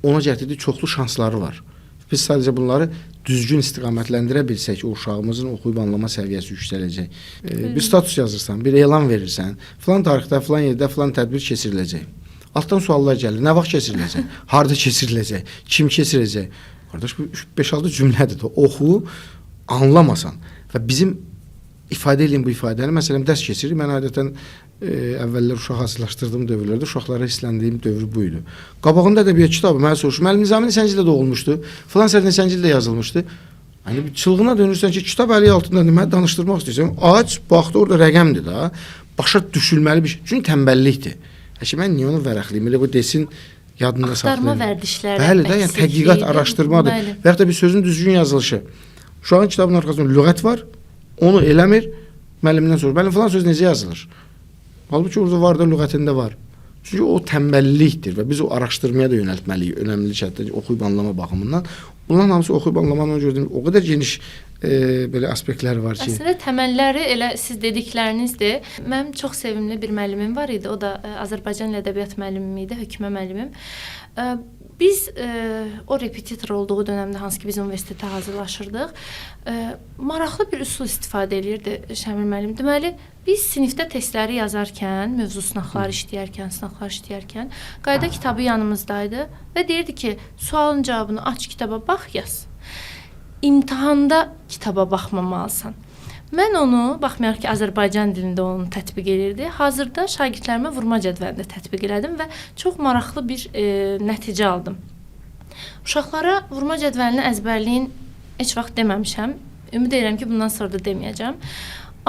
ona gətirdiyi çoxlu şansları var. Biz sadəcə bunları düzgün istiqamətləndirə bilsək, o uşağımızın oxuyub anlama səviyyəsi yüksələcək. Bir status yazırsan, bir elan verirsən, filan tarixdə, filan yerdə, filan tədbir keçiriləcək. Altdan suallar gəlir. Nə vaxt keçiriləcək? Harda keçiriləcək? Kim keçirəcək? Qardaş, bu 5-6 cümlədir. Oxu, anlamasan və bizim ifadə edin bu ifadəni. Məsələn, dərs keçirir. Mən adətən əvvəllər uşaq hazırlaşdırdığım dövrlərdə uşaqlara hissləndiyim dövr bu idi. Qabağında ədəbiyyat kitabı mənə soruşur. Müəllim Nizami neçənci ildə doğulmuşdu? Filan əsər neçənci ildə yazılmışdı? Hani bir çılğına dönürsən ki, kitab əli altındadır. Mən danışdırmaq istəyirəm. Aç, baxdı orada rəqəmdir da. Başa düşülməli bir şey. Çünki tənbəllikdir. Həkim mən niyə onu vərəqliyim? Elə bu desin yadında saxlayın. Axtarma vərdişləri. Bəli də, yəni tədqiqat, araşdırmadır. Və ya da bir sözün düzgün yazılışı. Uşağın kitabının arxasında lüğət var. Onu eləmir. Müəllimdən sorur. Müəllim falan söz necə yazılır? Halbuki orada var da lüğətində var. Çünki o tənbəllikdir və biz o araşdırmaya da yönəltməliyik. Önəmli şərtdə oxuyub anlama baxımından. Bunların hamısı oxuyub anlamanın gördüyüm o qədər geniş belə aspektləri var ki. Əslində təməlləri elə siz dediklərinizdir. Mənim çox sevimli bir müəllimim var idi. O da Azərbaycan ədəbiyyat müəllimim idi, hökmə müəllimim. Biz o repetitor olduğu dövrdə hansı ki biz universitetə hazırlaşırdıq, maraqlı bir üsul istifadə eləyirdi Şəmil müəllim. Deməli, biz sinifdə testləri yazarkən, mövzu sınaqları işləyərkən, qayda kitabı yanımızdaydı və deyirdi ki, sualın cavabını aç, kitaba bax, yaz. İmtahanda kitaba baxmamalısan. Mən onu, baxmayaraq ki, Azərbaycan dilində onu tətbiq edirdi, hazırda şagirdlərimə vurma cədvəlində tətbiq elədim və çox maraqlı bir nəticə aldım. Uşaqlara vurma cədvəlini əzbərləyin heç vaxt deməmişəm. Ümid edirəm ki, bundan sonra da deməyəcəm.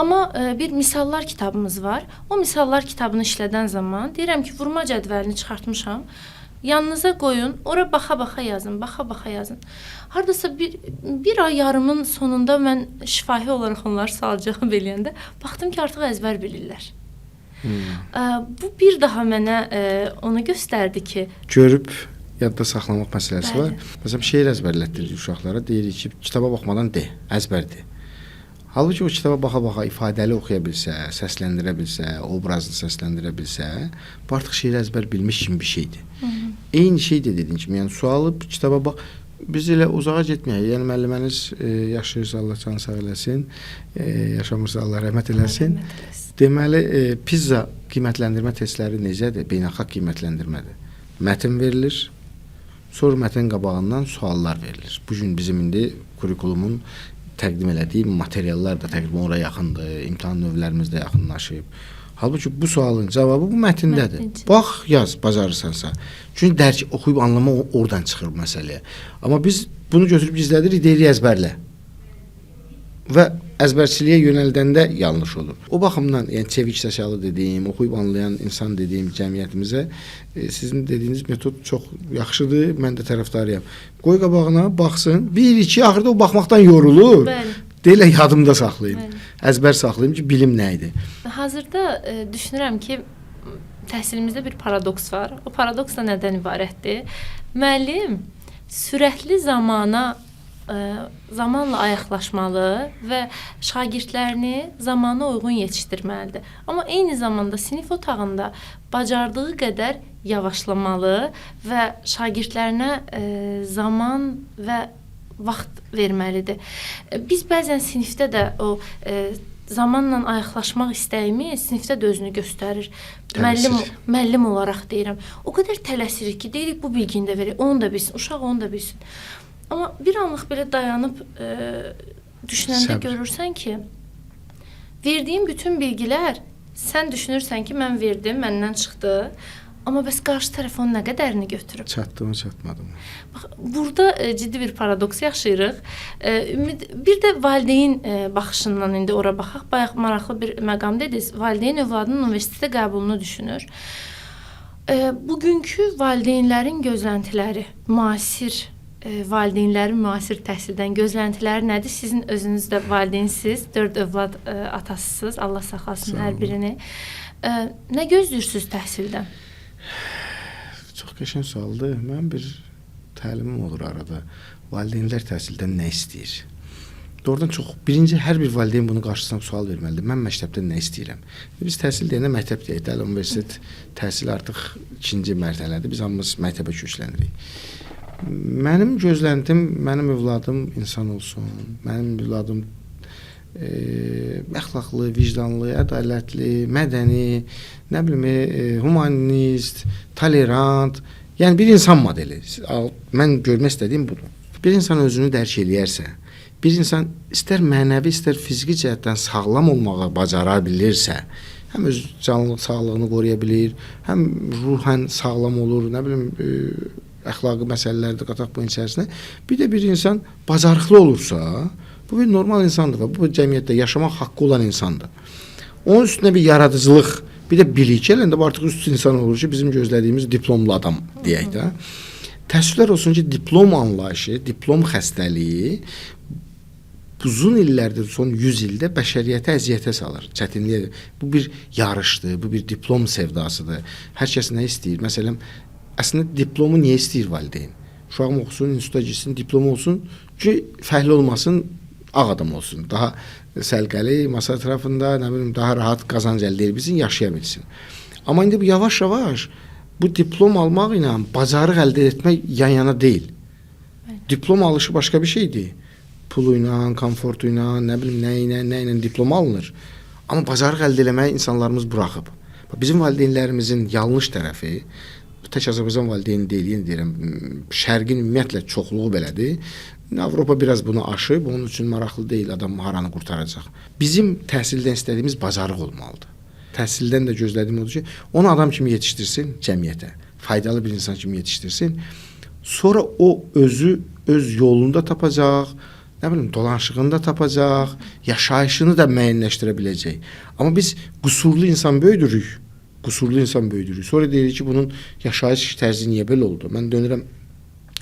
Amma bir misallar kitabımız var. O misallar kitabını işlədən zaman deyirəm ki, vurma cədvəlini çıxartmışam. Yanınıza qoyun, ora baxa-baxa yazın, baxa-baxa yazın. Hardasa bir ay yarımın sonunda mən şifahi olaraq onları salacağım eləyəndə baxdım ki, artıq əzbər bilirlər. Bu bir daha mənə onu göstərdi ki, görüb yadda saxlamaq məsələsi Bəli. var. Məsələn, şeir əzbərlətdiririk uşaqlara, deyirik ki, kitaba baxmadan de, əzbər de. Halbuki o kitaba baxa-baxa ifadəli oxuya bilsə, səsləndirə bilsə, obrazlı səsləndirə bilsə, bu artıq şeir əzbər bilmiş kimi bir şeydir. Eyni şey də dediyim kimi, yəni sualı kitaba bax, biz elə uzağa getməyək. Yəni müəlliməniz yaşayırsa Allah canı sağ eləsin, yaşamırsa Allah rəhmət eləsin. Deməli, pizza qiymətləndirmə testləri necədir? Beynəlxalq qiymətləndirmədir. Mətn verilir, sonra mətnin qabağından suallar verilir. Bu gün bizim indi kurikulumun təqdim elədiyi materiallar da təqribən oraya yaxındır, imtahan növlərimiz də yaxınlaşıb. Halbuki bu sualın cavabı bu mətndədir. Bax, yaz, bacarırsansa. Çünki dərk, oxuyub anlama oradan çıxır məsələyə. Amma biz bunu götürüb gizlədirik, deyirik əzbərlə. Və əzbərçiliyə yönəldəndə yanlış olur. O baxımdan, yəni çevik zəkalı dediyim, oxuyub anlayan insan dediyim cəmiyyətimizə sizin dediyiniz metod çox yaxşıdır, mən də tərəfdarıyam. Qoy qabağına, baxsın, 1-2 axırda o baxmaqdan yorulur. Bəli. Deyilə yadımda saxlayım, əzbər saxlayım ki, bilim nə idi. Hazırda düşünürəm ki, təhsilimizdə bir paradoks var. O paradoks da nədən ibarətdir? Müəllim sürətli zamanla ayaqlaşmalı və şagirdlərini zamana uyğun yetişdirməlidir. Amma eyni zamanda sinif otağında bacardığı qədər yavaşlamalı və şagirdlərinə zaman və vaxt verməlidir. Biz bəzən sinifdə də o zamanla ayaqlaşmaq istəyimiz sinifdə də özünü göstərir. Müəllim olaraq deyirəm. O qədər tələsirik ki, deyirik bu bilgini də verək, onu da bilsin, uşaq onu da bilsin. Amma bir anlıq belə dayanıb düşünəndə görürsən ki, verdiyim bütün bilgilər, sən düşünürsən ki, mən verdim, məndən çıxdı. Amma bəs qarşı tərəf onun nə qədərini götürüb? Çatdı mı, çatmadı mı? Bax, burada ciddi bir paradoks yaşayırıq. Bir də valideyn baxışından indi ora baxaq. Bayaq maraqlı bir məqam dediniz. Valideyn övladının universitetə qəbulunu düşünür. Bugünkü valideynlərin gözləntiləri, müasir valideynlərin müasir təhsildən gözləntiləri nədir? Sizin özünüz də valideynsiniz, 4 övlad atasısınız. Allah saxlasın hər birini. Nə gözləyirsiniz təhsildən? Çox qəşəng sualdır. Mənim bir təlimim olur arada. Valideynlər təhsildən nə istəyir? Doğrudan çox, birinci hər bir valideyn bunu qarşısına sual verməlidir. Mən məktəbdən nə istəyirəm? Biz təhsil deyəndə məktəb deyək, dəli universitet təhsili artıq ikinci mərhələdir. Biz hamımız məktəbə köçlənirik. Mənim gözləntim, mənim övladım insan olsun. Mənim övladım əxlaqlı, vicdanlı, ədalətli, mədəni, nə bilim, humanist, tolerant, yəni bir insan modeli. Mən görmək istədiyim budur. Bir insan özünü dərk eləyərsə, bir insan istər mənəvi, istər fiziki cəhətdən sağlam olmağı bacara bilirsə, həm öz canlı sağlığını qoruya bilir, həm ruhən sağlam olur, nə bilim, əxlaqi məsələlərdə qataq bunun içərisində. Bir də bir insan bacarıqlı olursa, bu bir normal insandır və bu cəmiyyətdə yaşamaq haqqı olan insandır. Onun üstünə bir yaradıcılıq, bir də bilik gələndə bu artıq üst insan olur ki, bizim gözlədiyimiz diplomlu adam deyək də. Təəssüflər olsun ki, diplom anlayışı, diplom xəstəliyi uzun illərdir, son 100 ildə bəşəriyyətə əziyyətə salır, çətinliyə. Bu bir yarışdır, bu bir diplom sevdasıdır. Hər kəs nə istəyir? Məsələn, əslində diplomu niyə istəyir valideyn? Uşağım oxusun, instituta gitsin, diplom olsun ki, fəhli olmasın, ağ adam olsun, daha səlqəli, masa ətrafında, nə bilim, daha rahat qazanc əldə edə bilsin, yaşaya bilsin. Amma indi bu yavaş-yavaş bu diplom almaq ilə bacarıq əldə etmək yan-yana deyil. Diplom alışı başqa bir şeydir. Pulu ilə, komfortu ilə, nə bilim, nə ilə diplom alınır. Amma bacarıq əldə etməyi insanlarımız buraxıb. Bizim valideynlərimizin yanlış tərəfi, tək Azərbaycan valideyni deyil, deyirəm, şərqin ümumiyyətlə çoxluğu belədir. Avropa biraz bunu aşıb, onun üçün maraqlı deyil adam haranı qurtaracaq. Bizim təhsildən istədiyimiz bacarıq olmalıdır. Təhsildən də gözlədiyim odur ki, onu adam kimi yetişdirsin cəmiyyətə, faydalı bir insan kimi yetişdirsin. Sonra o özü öz yolunda tapacaq, nə bilim, dolanışığında tapacaq, yaşayışını da müəyyənləşdirə biləcək. Amma biz qüsurlu insan böyüdürük. Sonra deyirik ki, bunun yaşayış tərzi niyə belə oldu? Mən dönürəm,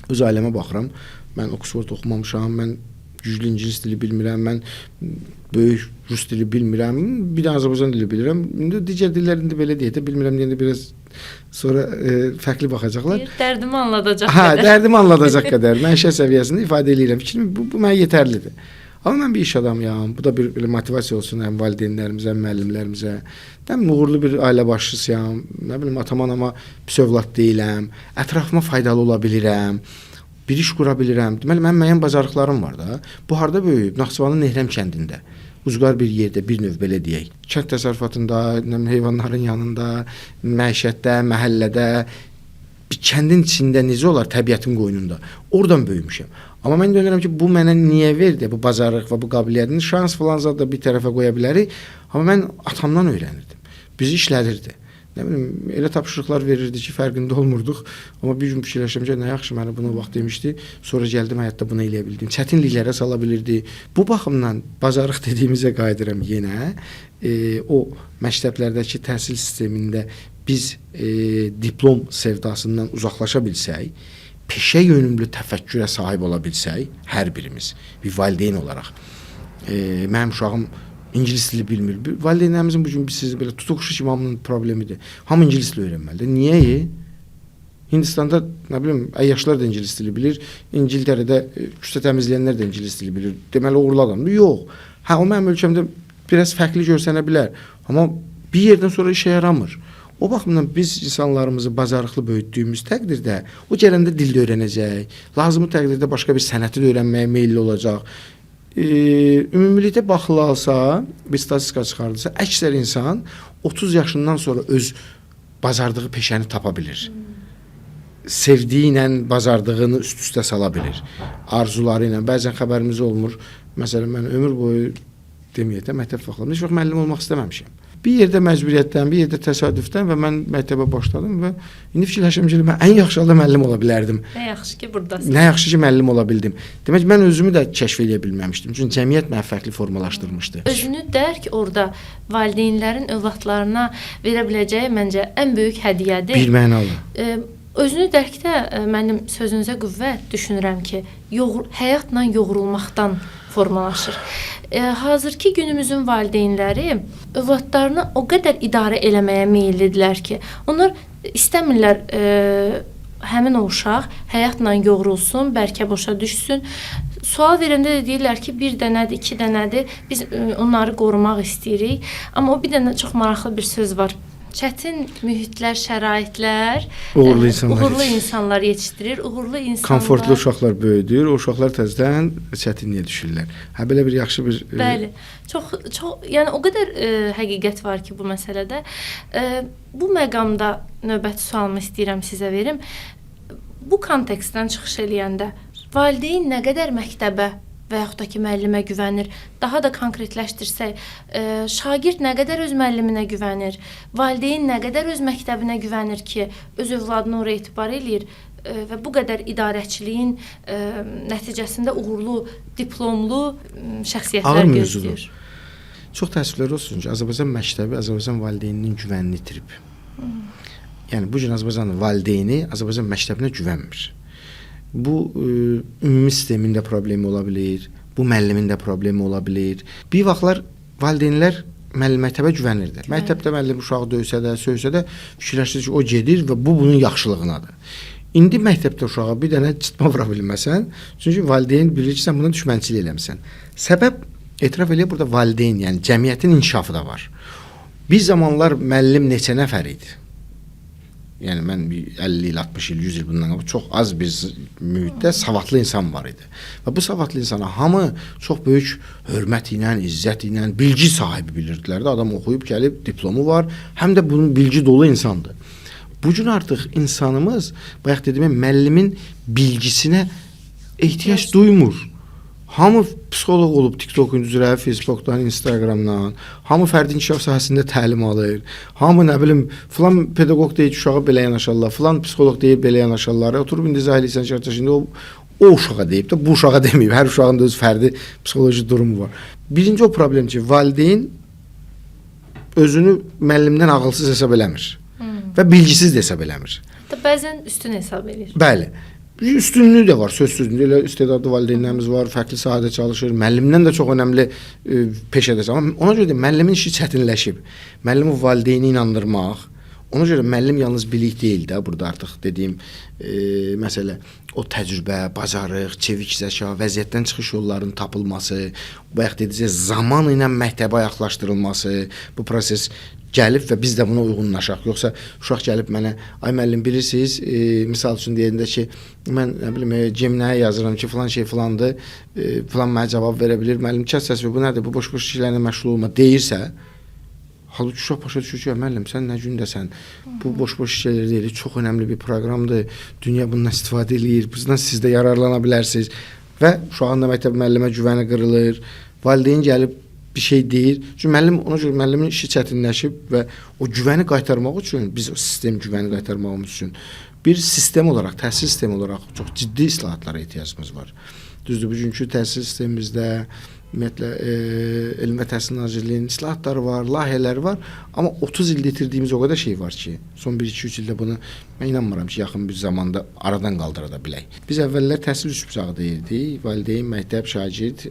öz ailəmə baxıram. Mən Oxford oxumamışam, mən güclü ingilis dili bilmirəm, mən böyük rus dili bilmirəm, bir də Azərbaycan dili bilirəm. İndi digər dillər indi belə deyək də bilmirəm deyəndə biraz Sonra fərqli baxacaqlar. Dərdimi anladacaq Hə, qədər. dərdimi anladacaq qədər məişət səviyyəsində ifadə edirəm. Fikrimi bu mənə yetərlidir. Amma mən bir iş adamıyam. Bu da bir belə motivasiya olsun həm valideynlərimizə, həm müəllimlərimizə. Mən uğurlu bir ailə başçısıyam. Nə bilim, atama pis övlad deyiləm. Ətrafıma faydalı ola bilirəm. Bir iş qura bilirəm. Deməli, mənim müəyyən bacarıqlarım var da. Bu harda böyüyüb? Naxçıvanın Nehrəm kəndində. Uzqar bir yerdə, bir növ belə deyək. Kənd təsərrüfatında, heyvanların yanında, məişətdə, məhəllədə, bir kəndin içində necə olar, təbiətin qoynunda. Oradan böyümüşəm. Amma mən düşünürəm ki, bu mənə niyə verdi? Bu bacarıq və bu qabiliyyətini şans falan zad da bir tərəfə qoya bilərik. Amma mən atamdan öyrənirdim. Bizi işlədirdi. Nə bilim, elə tapşırıqlar verirdi ki, fərqində olmurduq. Amma bir gün fikirləşdim ki, nə yaxşı mənə bunu vaxt demişdi. Sonra gəldim həyatda bunu eləyə bildim. Çətinliklərə sala bilirdi. Bu baxımdan bacarıq dediyimizə qayıdıram yenə. O məktəblərdəki təhsil sistemində biz diplom sevdasından uzaqlaşa bilsək, peşə yönümlü təfəkkürə sahib ola bilsək, hər birimiz bir valideyn olaraq, mənim uşağım İngilis dili bilmir. Valideynlərimizin bu gün siz belə tutuquşu kimi hamının problemidir. Hamı İngilis dili öyrənməlidir. Niyə? Hindistanda nə bilim, əyyaşlar da İngilis dili bilir. İngiltərədə küçə təmizləyənlər də İngilis dili bilir. Deməli uğurlu adamdır. Yox. Hə, o mənim ölkəmdə biraz fərqli görsənə bilər. Amma bir yerdən sonra işə yaramır. O baxımdan biz insanlarımızı bacarıqlı böyütdüyümüz təqdirdə o gələndə dildə öyrənəcək. Lazımı təqdirdə başqa bir sənəti də öyrənməyə meylli olacaq. Ümumilikdə baxılalsa, bir statistika çıxardılsa, əksər insan 30 yaşından sonra öz bacardığı peşəni tapa bilir. Sevdiyi ilə bacardığını üst-üstə sala bilir. Arzuları ilə. Bəzən xəbərimiz olmur. Məsələn, mən ömür boyu deməyək də məktəb vaxtlarında heç vaxt müəllim olmaq istəməmişəm. Bir yerdə məcburiyyətdən, bir yerdə təsadüfdən və mən məktəbə başladım və indi fikirləşirəm ki, mən ən yaxşı halda müəllim ola bilərdim. Nə yaxşı ki, buradasın. Nə yaxşı ki, müəllim ola bildim. Demək, mən özümü də kəşf edə bilməmişdim. Çünki cəmiyyət məni fərqli formalaşdırmışdı. Özünü dərk orada valideynlərin övladlarına verə biləcəyi məncə ən böyük hədiyyədir. Bir mənalı. Özünü dərkdə mənim sözünüzə qüvvət düşünürəm ki, həyatla yoğrulmaqdan formalaşır. Hazırki günümüzün valideynləri övladlarını o qədər idarə eləməyə meyllidirlər ki, onlar istəmirlər həmin o uşaq həyatla yoğrulsun, bəlkə boşa düşsün. Sual verəndə də deyirlər ki, bir dənədir, iki dənədir, biz onları qorumaq istəyirik. Amma o bir dənə çox maraqlı bir söz var. Çətin mühitlər, şəraitlər uğurlu insanlar yetişdirir. Uğurlu insanlar komfortlu uşaqlar böyüdür. O uşaqlar təzədən çətinliyə düşürlər. Hə, belə bir yaxşı bir Bəli. Çox yəni o qədər həqiqət var ki bu məsələdə. Bu məqamda növbəti sualımı istəyirəm sizə verim. Bu kontekstdən çıxış eləyəndə valideyn nə qədər məktəbə və yaxud da ki, müəllimə güvənir. Daha da konkretləşdirsək, şagird nə qədər öz müəlliminə güvənir, valideyn nə qədər öz məktəbinə güvənir ki, öz övladını oraya etibar eləyir və bu qədər idarəçiliyin nəticəsində uğurlu, diplomlu şəxsiyyətlər gözləyir. Çox təəssüflər olsun ki, Azərbaycan məktəbi Azərbaycan valideyninin güvənini itirib. Yəni, bu gün Azərbaycan valideyni Azərbaycan məktəbinə güvənmir. Bu ümumi sistemin də problemi ola bilir, bu müəllimin də problemi ola bilir. Bir vaxtlar valideynlər məktəbə güvənirdi. Məktəbdə müəllim uşağı döysə də, söysə də fikirləşir ki, o gedir və bu bunun yaxşılığınadır. İndi məktəbdə uşağa bir dənə çıtma vura bilməsən, çünki valideyn bilir ki, sən buna düşmənçilik eləmisən. Səbəb, etiraf eləyək, burada valideyn, yəni cəmiyyətin inkişafı da var. Bir zamanlar müəllim neçə nəfər idi? Yəni mən 50 il, 60 il, 100 il bundan qabaq çox az bir mühitdə savadlı insan var idi. Və bu savadlı insana hamı çox böyük hörmət ilə, izzət ilə, bilgi sahibi bilirdilər də. Adam oxuyub gəlib, diplomu var, həm də bunun bilgi dolu insandır. Bu gün artıq insanımız, bayaq dediyim, müəllimin bilgisinə ehtiyac duymur. Hamı psixoloq olub TikTok-un üzrə, Facebookdan, Instagramdan, hamı fərdi inkişaf sahəsində təlim alır. Hamı nə bilim, filan pedaqoq deyir ki, uşağa belə yanaşarlar, filan psixoloq deyir belə yanaşarlar. Oturub indi izah eləyirsən şərtləşində o uşağa deyib də, bu uşağa deməyib. Hər uşağın da öz fərdi psixoloji durumu var. Birinci o problem ki, valideyn özünü müəllimdən ağılsız hesab eləmir və bilgisiz də hesab eləmir. Bəzən üstün hesab edir. Bəli. Üstünlüyü də var, sözsüz. Elə istedadlı valideynlərimiz var, fərqli sahədə çalışır. Müəllimdən də çox önəmli peşədir. Amma ona görə də müəllimin işi çətinləşib. Müəllimi valideyni inandırmaq, Ona görə müəllim yalnız bilik deyil də, burada artıq dediyim məsələ o təcrübə, bacarıq, çevik zəka, vəziyyətdən çıxış yollarının tapılması, bayaq dediyiniz zaman ilə məktəbə ayaqlaşdırılması, bu proses gəlib və biz də buna uyğunlaşaq. Yoxsa uşaq gəlib mənə, ay müəllim bilirsiniz, misal üçün deyəndə ki, mən nə bilim Gemini-yə yazıram ki, filan şey filandır, filan mənə cavab verə bilir. Müəllim kəs səsi, bu nədir? Bu boş-boş işlərlə məşğul olma deyirsə, halbuki uşaq başa düşür ki, müəllim sən nə gündəsən? Bu boş-boş şeylər deyil, çox önəmli bir proqramdır. Dünya bundan istifadə eləyir. Bundan siz də yararlana bilərsiniz. Və uşağın da məktəb müəllimə güvəni qırılır. Valideyn gəlib bir şey deyir. Çünki müəllim ona görə müəllimin işi çətinləşib və o güvəni qaytarmaq üçün biz o sistem güvəni qaytarmağımız üçün bir sistem olaraq, təhsil sistemi olaraq çox ciddi islahatlara ehtiyacımız var. Düzdür, bugünkü təhsil sistemimizdə ümumiyyətlə Elm və Təhsil Nazirliyinin islahatları var, layihələri var, amma 30 ildə itirdiyimiz o qədər şey var ki, son 1-2-3 ildə bunu mən inanmıram ki, yaxın bir zamanda aradan qaldıra bilək. Biz əvvəllər təhsil üçbucağı deyirdik, valideyn, məktəb, şagird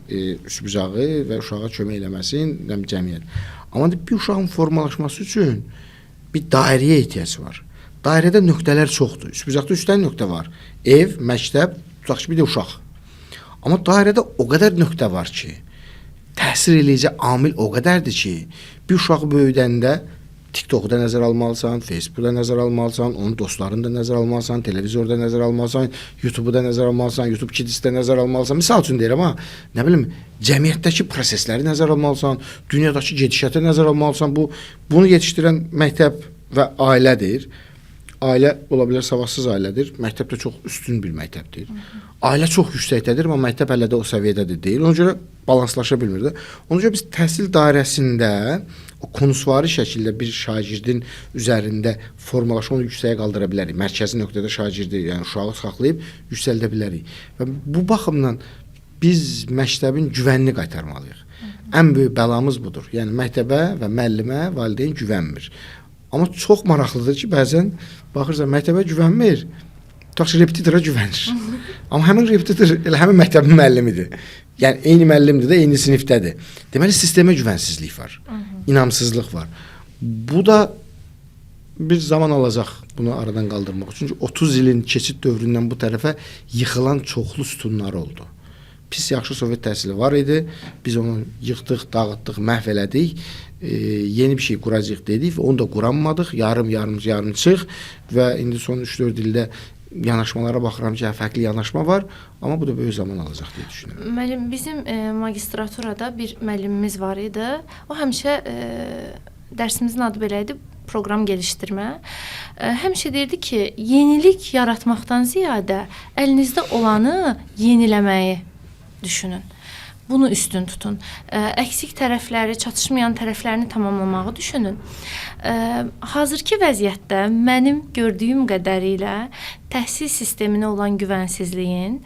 üçbucağı və uşağa kömək eləməsin, cəmiyyət. Amma bir uşağın formalaşması üçün bir dairəyə ehtiyac var. Dairədə nöqtələr çoxdur. Üçbucaqda 3 dənə nöqtə var. Ev, məktəb, tutaq ki, bir də uşaq. Amma dairədə o qədər nöqtə var ki, təsir eləyici amil o qədərdir ki, bir uşağı böyüdəndə TikToku da nəzər almalısan, Facebooku da nəzər almalısan, onun dostlarını da nəzər almalısan, televizorda nəzər almalısan, YouTube'u da nəzər almalısan, YouTube Kids'də nəzər almalısan. Misal üçün deyirəm, amma nə bilim, cəmiyyətdəki prosesləri nəzər almalısan, dünyadakı gedişata nəzər almalısan. Bunu yetişdirən məktəb və ailədir. Ailə ola bilər savadsız ailədir. Məktəb də çox üstün bir məktəbdir. Ailə çox yüksəkdədir, amma məktəb hələ də o səviyyədə deyil. Ona görə balanslaşa bilmir də. Ona görə biz təhsil dairəsində o konusvari şəkildə bir şagirdin üzərində formalaşma, onu yüksəyə qaldıra bilərik. Mərkəzi nöqtədə şagirdi, yəni uşağı saxlayıb yüksəldə bilərik. Və bu baxımdan biz məktəbin güvənini qaytarmalıyıq. Ən böyük bəlamız budur. Yəni məktəbə və müəllimə valideyn güvənmir. Amma çox maraqlıdır ki, bəzən baxırsan məktəbə güvənmir, tutaq ki, repetitora güvənir. Amma həmin repetitor elə həmin məktəbin müəllimidir. Yəni eyni müəllimdir də, eyni sinifdədir. Deməli sistemə güvənsizlik var. İnamsızlıq var. Bu da bir zaman alacaq bunu aradan qaldırmaq. Çünki 30 ilin keçid dövründən bu tərəfə yıxılan çoxlu sütunlar oldu. Pis yaxşı Sovet təhsili var idi. Biz onu yıxdıq, dağıtdıq, məhv elədik. Yeni bir şey quracağıq dedik və onu da quranmadıq. Yarımçıq və indi son 3-4 ildə yanaşmalara baxıram ki, fərqli yanaşma var, amma bu da böyük zaman alacaq deyə düşünürəm. Müəllim, bizim magistraturada bir müəllimimiz var idi. O həmişə dərsimizin adı belə idi, proqram gelişdirmə. Həmişə deyirdi ki, yenilik yaratmaqdan ziyadə əlinizdə olanı yeniləməyi düşünün. Bunu üstün tutun. Əksik tərəfləri, çatışmayan tərəflərini tamamlamağı düşünün. Hazırki vəziyyətdə mənim gördüyüm qədərilə təhsil sisteminə olan güvənsizliyin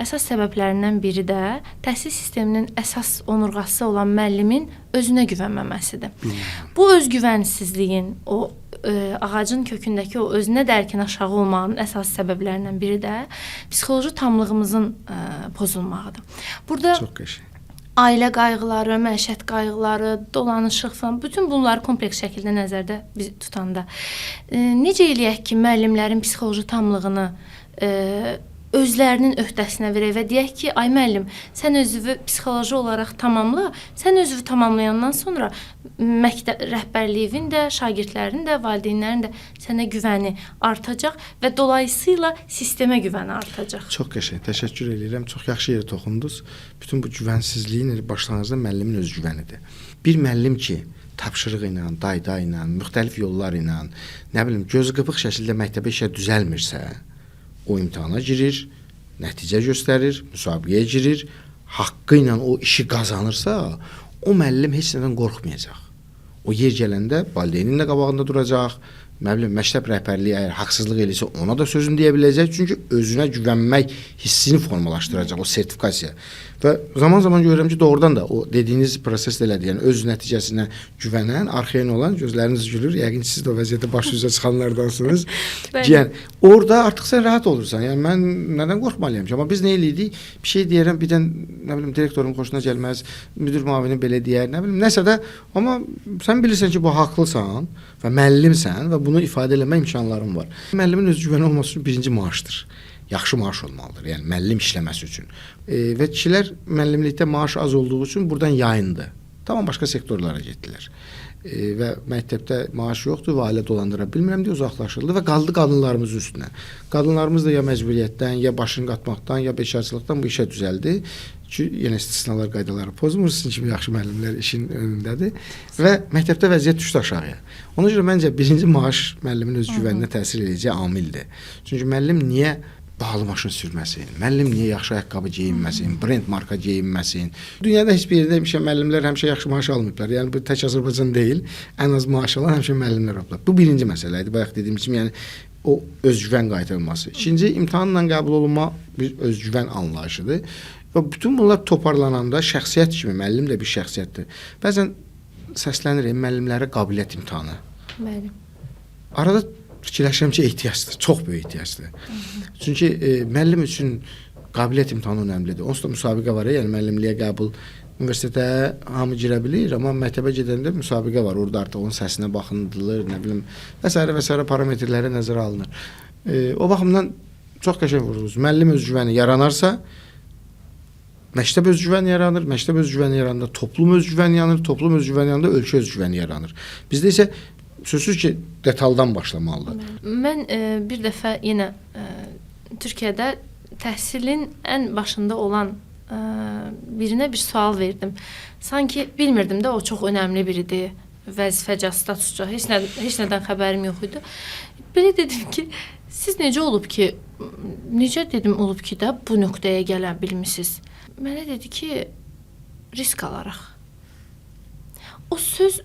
əsas səbəblərindən biri də təhsil sisteminin əsas onurğası olan müəllimin özünə güvənməməsidir. Bu özgüvənsizliyin, o ağacın kökündəki o özünə dərkin aşağı olmağının əsas səbəblərindən biri də psixoloji tamlığımızın pozulmağıdır. Burada çox qəşəng. Ailə qayğıları, məişət qayğıları, dolanışıq falan, bütün bunları kompleks şəkildə nəzərdə biz tutanda necə eləyək ki, müəllimlərin psixoloji tamlığını özlərinin öhdəsinə verək və deyək ki, ay müəllim, sən özünü psixoloji olaraq tamamla, sən özünü tamamlayandan sonra məktəb rəhbərliyin də, şagirdlərin də, valideynlərin də sənə güvəni artacaq və dolayısıyla sistemə güvəni artacaq. Çox qəşəng, təşəkkür edirəm. Çox yaxşı yerə toxundunuz. Bütün bu güvənsizliyin başlanğıcında müəllimin öz güvənidir. Bir müəllim ki, tapşırıq ilə, dayda ilə, müxtəlif yollar ilə, nə bilim, gözü qıpıq şəkildə məktəbə işə düzəlmirsə, o imtahana girir, nəticə göstərir, müsabiqəyə girir, haqqı ilə o işi qazanırsa, o müəllim heç nədən qorxmayacaq. O yer gələndə valideynin də qabağında duracaq, nə bilim, məktəb rəhbərliyi əgər haqsızlıq eləyirsə, ona da sözünü deyə biləcək. Çünki özünə güvənmək hissini formalaşdıracaq o sertifikasiya. Və zaman-zaman görürəm ki, doğrudan da o dediyiniz proses elədir. Yəni öz nəticəsinə güvənən, arxayın olan, gözləriniz gülür. Yəqin siz də o vəziyyətdə baş üzə çıxanlardansınız. Yəni orada artıq sən rahat olursan. Yəni mən nədən qorxmalıyam ki? Amma biz nə eləyirik? Bir şey deyirəm, birdən nə bilim direktorun xoşuna gəlməz, müdir müavini belə deyər, nə bilim, nəsə də, amma sən bilirsən ki, bu haqlısan və müəllimsən və bunu ifadə etmə imkanların var. Müəllimin öz güvəni olması üçün birinci maaşdır. Yaxşı maaş olmalıdır. Yəni müəllim işləməsi üçün. Və kişilər müəllimlikdə maaş az olduğu üçün buradan yayındı. Tamam başqa sektorlara getdilər. Və məktəbdə maaş yoxdur, və ailə dolandıra bilmirəm deyə uzaqlaşıldı və qaldı qadınlarımızın üstünə. Qadınlarımız da ya məcburiyyətdən, ya başını qatmaqdan, ya bekarçılıqdan bu işə düzəldi. Ki, yenə istisnalar qaydaları pozmur, sizin kimi yaxşı müəllimlər işin önündədir və məktəbdə vəziyyət düşdü aşağıya. Ona görə məncə birinci maaş müəllimin öz güvəninə təsir edəcək amildir. Çünki müəllim niyə bahalı maşın sürməsin, müəllim niyə yaxşı ayaqqabı geyinməsin, brend marka geyinməsin. Dünyada heç bir yerdə müəllimlər həmişə yaxşı maaş almayıblar. Yəni bu tək Azərbaycan deyil, ən az maaş alan həmişə müəllimlər olublar. Bu birinci məsələ idi. Bayaq dediyim kimi, yəni o özgüvən qaytarılması. İkinci, imtahanla qəbul olunma bir özgüvən anlayışıdır. Və bütün bunlar toparlananda şəxsiyyət kimi, müəllim də bir şəxsiyyətdir. Bəzən səslənir müəllimlərə qabiliyyət imtahanı. Bəli. Arada fikirləşirəm ki, ehtiyacdır, çox böyük ehtiyacdır. Çünki müəllim üçün qabiliyyət imtahanı önəmlidir. Onsuz da müsabiqə var, yəni müəllimliyə qəbul. Universitetə hamı girə bilir, amma məktəbə gedəndə müsabiqə var. Orada artıq onun səsinə baxınılır, nə bilim, və s. parametrləri nəzərə alınır. O baxımdan çox qəşəng vururuz. Müəllim özgüvəni yaranarsa, məktəb özgüvəni yaranır, məktəb özgüvəni yarananda toplum özgüvəni yaranır, toplum özgüvəni yarananda ölkə özgüvəni yaranır. Bizdə isə sözsüz ki, detaldan başlamalıdır. Mən bir dəfə yenə Türkiyədə təhsilin ən başında olan birinə bir sual verdim. Sanki bilmirdim də o çox önəmli biridir. Vəzifəcə, statusca, heç nədən xəbərim yox idi. Belə dedim ki, siz necə olub ki, olub ki də bu nöqtəyə gələ bilmisiniz? Mənə dedi ki, risk alaraq. O söz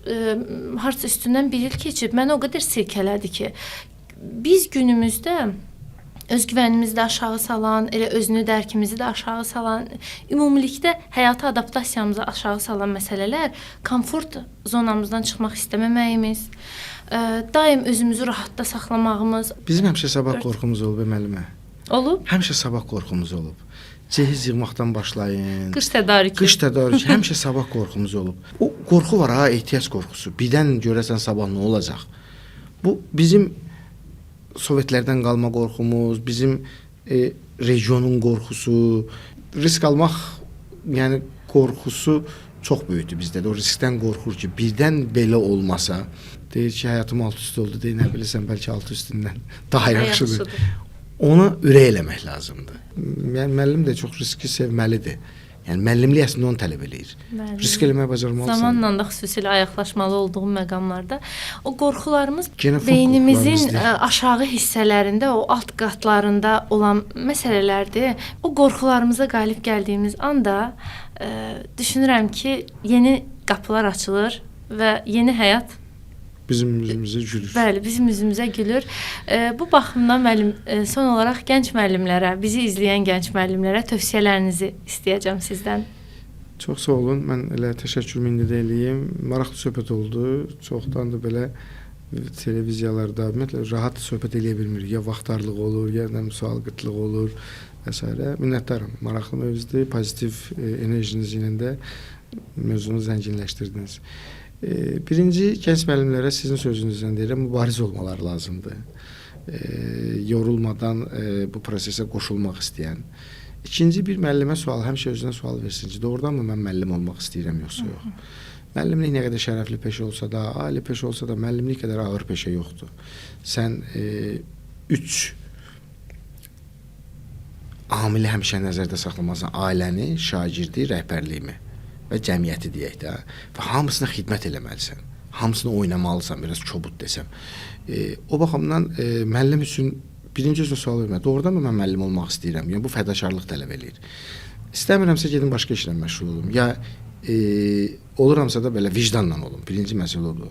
harca üstündən bir il keçib, mənə o qədər silkələdi ki, biz günümüzdə özgüvənimizi də aşağı salan, elə özünü dərkimizi də aşağı salan, ümumilikdə həyata adaptasiyamızı aşağı salan məsələlər komfort zonamızdan çıxmaq istəməməyimiz, daim özümüzü rahatda saxlamağımız. Bizim həmişə sabah qorxumuz olub, müəllimə. Olub? Həmişə sabah qorxumuz olub. Cehiz yığmaqdan başlayın. Qış tədarükü. Həmişə sabah qorxumuz olub. O qorxu var ha, ehtiyac qorxusu. Birdən görəsən sabah nə olacaq? Bu bizim Sovetlərdən qalma qorxumuz, bizim regionun qorxusu, risk almaq, yəni qorxusu çox böyükdür bizdə. O riskdən qorxur ki, birdən belə olmasa, deyir ki, həyatım alt üst oldu, deyir, nə bilirsən, bəlkə alt üstündən daha yaxşıdır. Ona ürək eləmək lazımdır. Yəni müəllim də çox riski sevməlidir. Yəni müəllimlik əslində onu tələb eləyir. Risk eləməyi bacarmalısan. Zamanla da xüsusilə ayaqlaşmalı olduğum məqamlarda o qorxularımız beynimizin aşağı hissələrində, o alt qatlarında olan məsələlərdir. O qorxularımıza qalib gəldiyimiz anda düşünürəm ki, yeni qapılar açılır və yeni həyat bizim üzümüzə gülür. Bəli, bizim üzümüzə gülür. Bu baxımdan müəllim, son olaraq gənc müəllimlərə, bizi izləyən gənc müəllimlərə tövsiyələrinizi istəyəcəm sizdən. Çox sağ olun. Mən elə təşəkkürümü indi də eləyim. Maraqlı söhbət oldu. Çoxdandır belə televiziyalarda ümumiyyətlə rahat söhbət eləyə bilmirik. Ya vaxtarlıq olur, ya sual qıtlıq olur və s. Minnətdaram. Maraqlı mövzudur. Pozitiv enerjiniz ilə də mövzunu zənginləşdirdiniz. Birinci, gənc müəllimlərə sizin sözünüzdən deyirəm, mübariz olmaları lazımdır. Yorulmadan bu prosesə qoşulmaq istəyən. İkinci, bir müəllimə sual, həmişə özünə sual versin ki, doğrudanmı mən müəllim olmaq istəyirəm, yoxsa yox? Müəllimlik nə qədər şərəfli peşə olsa da, ali peşə olsa da, müəllimlik qədər ağır peşə yoxdur. Sən 3 amili həmişə nəzərdə saxlamasan, ailəni, şagirdi, rəhbərliyimi və cəmiyyəti deyək də, və hamısına xidmət eləməlisən, hamısını oynamalısan, biraz kobud desəm. O baxımdan müəllim üçün birinci özünə sual vermə, doğrudan mı mən müəllim olmaq istəyirəm? Yəni bu fədakarlıq tələb eləyir. İstəmirəmsə gedim başqa işlə məşğul olum, ya oluramsa da belə vicdanla olum, birinci məsələ odur.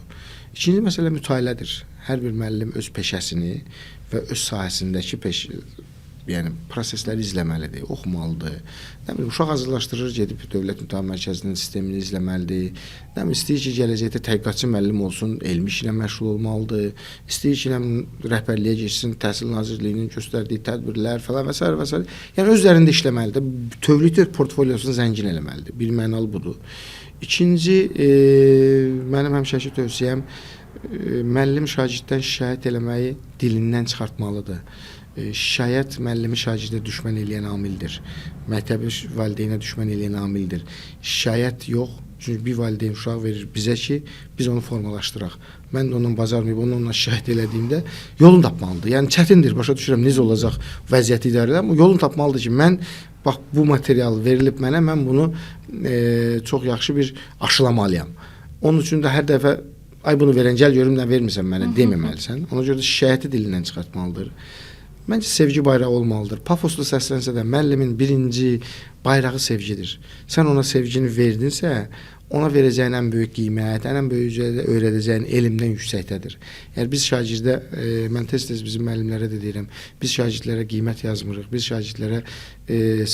İkinci məsələ mütaliədir. Hər bir müəllim öz peşəsini və öz sahəsindəki yəni prosesləri izləməlidir, oxumalıdır. Nə bilim, uşaq hazırlaşdırır, gedib Dövlət İmtahan Mərkəzinin sistemini izləməlidir. Nə bilim, istəyir ki, gələcəkdə tədqiqatçı müəllim olsun, elmi işlə məşğul olmalıdır. İstəyir ki, rəhbərliyə keçsin, Təhsil Nazirliyinin göstərdiyi tədbirlər falan və s. və s. Yəni özlərində işləməlidir. Tövlid portfolyosunu zəngin eləməlidir. Bir mənalı budur. İkinci, mənim həmişəki tövsiyəm müəllim şagirddən şikayət eləməyi dilindən çıxartmalıdır. Şikayət müəllimi şagirdə düşmən eləyən amildir. Məktəbi valideynə düşmən eləyən amildir. Şikayət yox. Çünki bir valideyn uşaq verir bizə ki, biz onu formalaşdıraq. Mən də ondan bacarmayıb, onunla şikayət elədiyimdə yolunu tapmalıdır. Yəni çətindir, başa düşürəm, necə olacaq vəziyyəti idarə edən, amma yolunu tapmalıdır ki, mən bax bu material verilib mənə, mən bunu çox yaxşı bir aşılamalıyam. Onun üçün də hər dəfə ay bunu verən, gəl görüm nə vermirsən mənə deməməlisən. Ona görə də şikayəti dilindən çıxartmalıdır. Məncə sevgi bayrağı olmalıdır. Pafoslu səslənsə də müəllimin birinci bayrağı sevgidir. Sən ona sevgini verdinsə, ona verəcəyin ən böyük qiymət, ən böyük öyrədəcəyin elmdən yüksəkdədir. Yəni biz şagirdə, mən tez-tez bizim müəllimlərə də deyirəm, biz şagirdlərə qiymət yazmırıq, biz şagirdlərə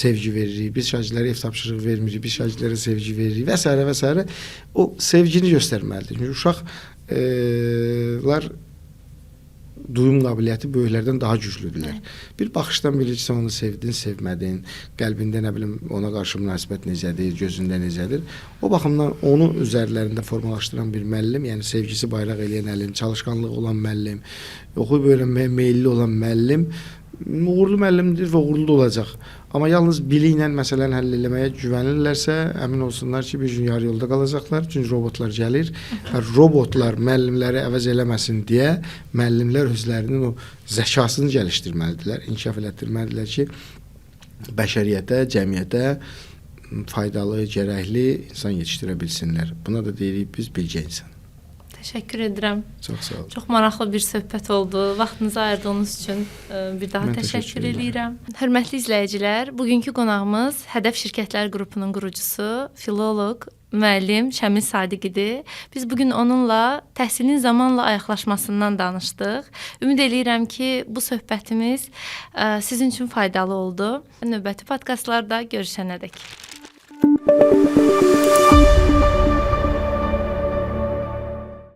sevgi veririk, biz şagirdlərə ev tapşırığı vermirik, biz şagirdlərə sevgi veririk və s. və s. O sevgini göstərməlidir. Çünki uşaqlar duyum qabiliyyəti böyüklərdən daha güclüdürlər. Bir baxışdan bilir ki, sən onu sevdin, sevmədin, qəlbində nə bilim ona qarşı münasibət necədir, gözündə necədir. O baxımdan onu üzərlərində formalaşdıran bir müəllim, yəni sevgisi bayraq eləyən müəllim, çalışqanlığı olan müəllim, oxuyub öyrənməyə meylli olan müəllim uğurlu müəllimdir və uğurlu da olacaq. Amma yalnız biliklə ilə məsələni həll etməyə güvənirlərsə, əmin olsunlar ki, bir gün yarı yolda qalacaqlar. Çünki robotlar gəlir və robotlar müəllimləri əvəz eləməsin deyə müəllimlər özlərinin o zəkasını gəlişdirməlidirlər, inkişaf elətdirməlidirlər ki, bəşəriyyətə, cəmiyyətə faydalı, gərəkli insan yetişdirə bilsinlər. Buna da deyirik biz bilgə insan. Təşəkkür edirəm. Çox sağ olun. Çox maraqlı bir söhbət oldu. Vaxtınızı ayırdığınız üçün bir daha təşəkkür edirəm. Hörmətli izləyicilər, bugünkü qonağımız Hədəf Şirkətlər qrupunun qurucusu, filoloq, müəllim Şəmil Sadiq idi. Biz bugün onunla təhsilin zamanla ayaqlaşmasından danışdıq. Ümid eləyirəm ki, bu söhbətimiz sizin üçün faydalı oldu. Növbəti podkastlarda görüşənədək.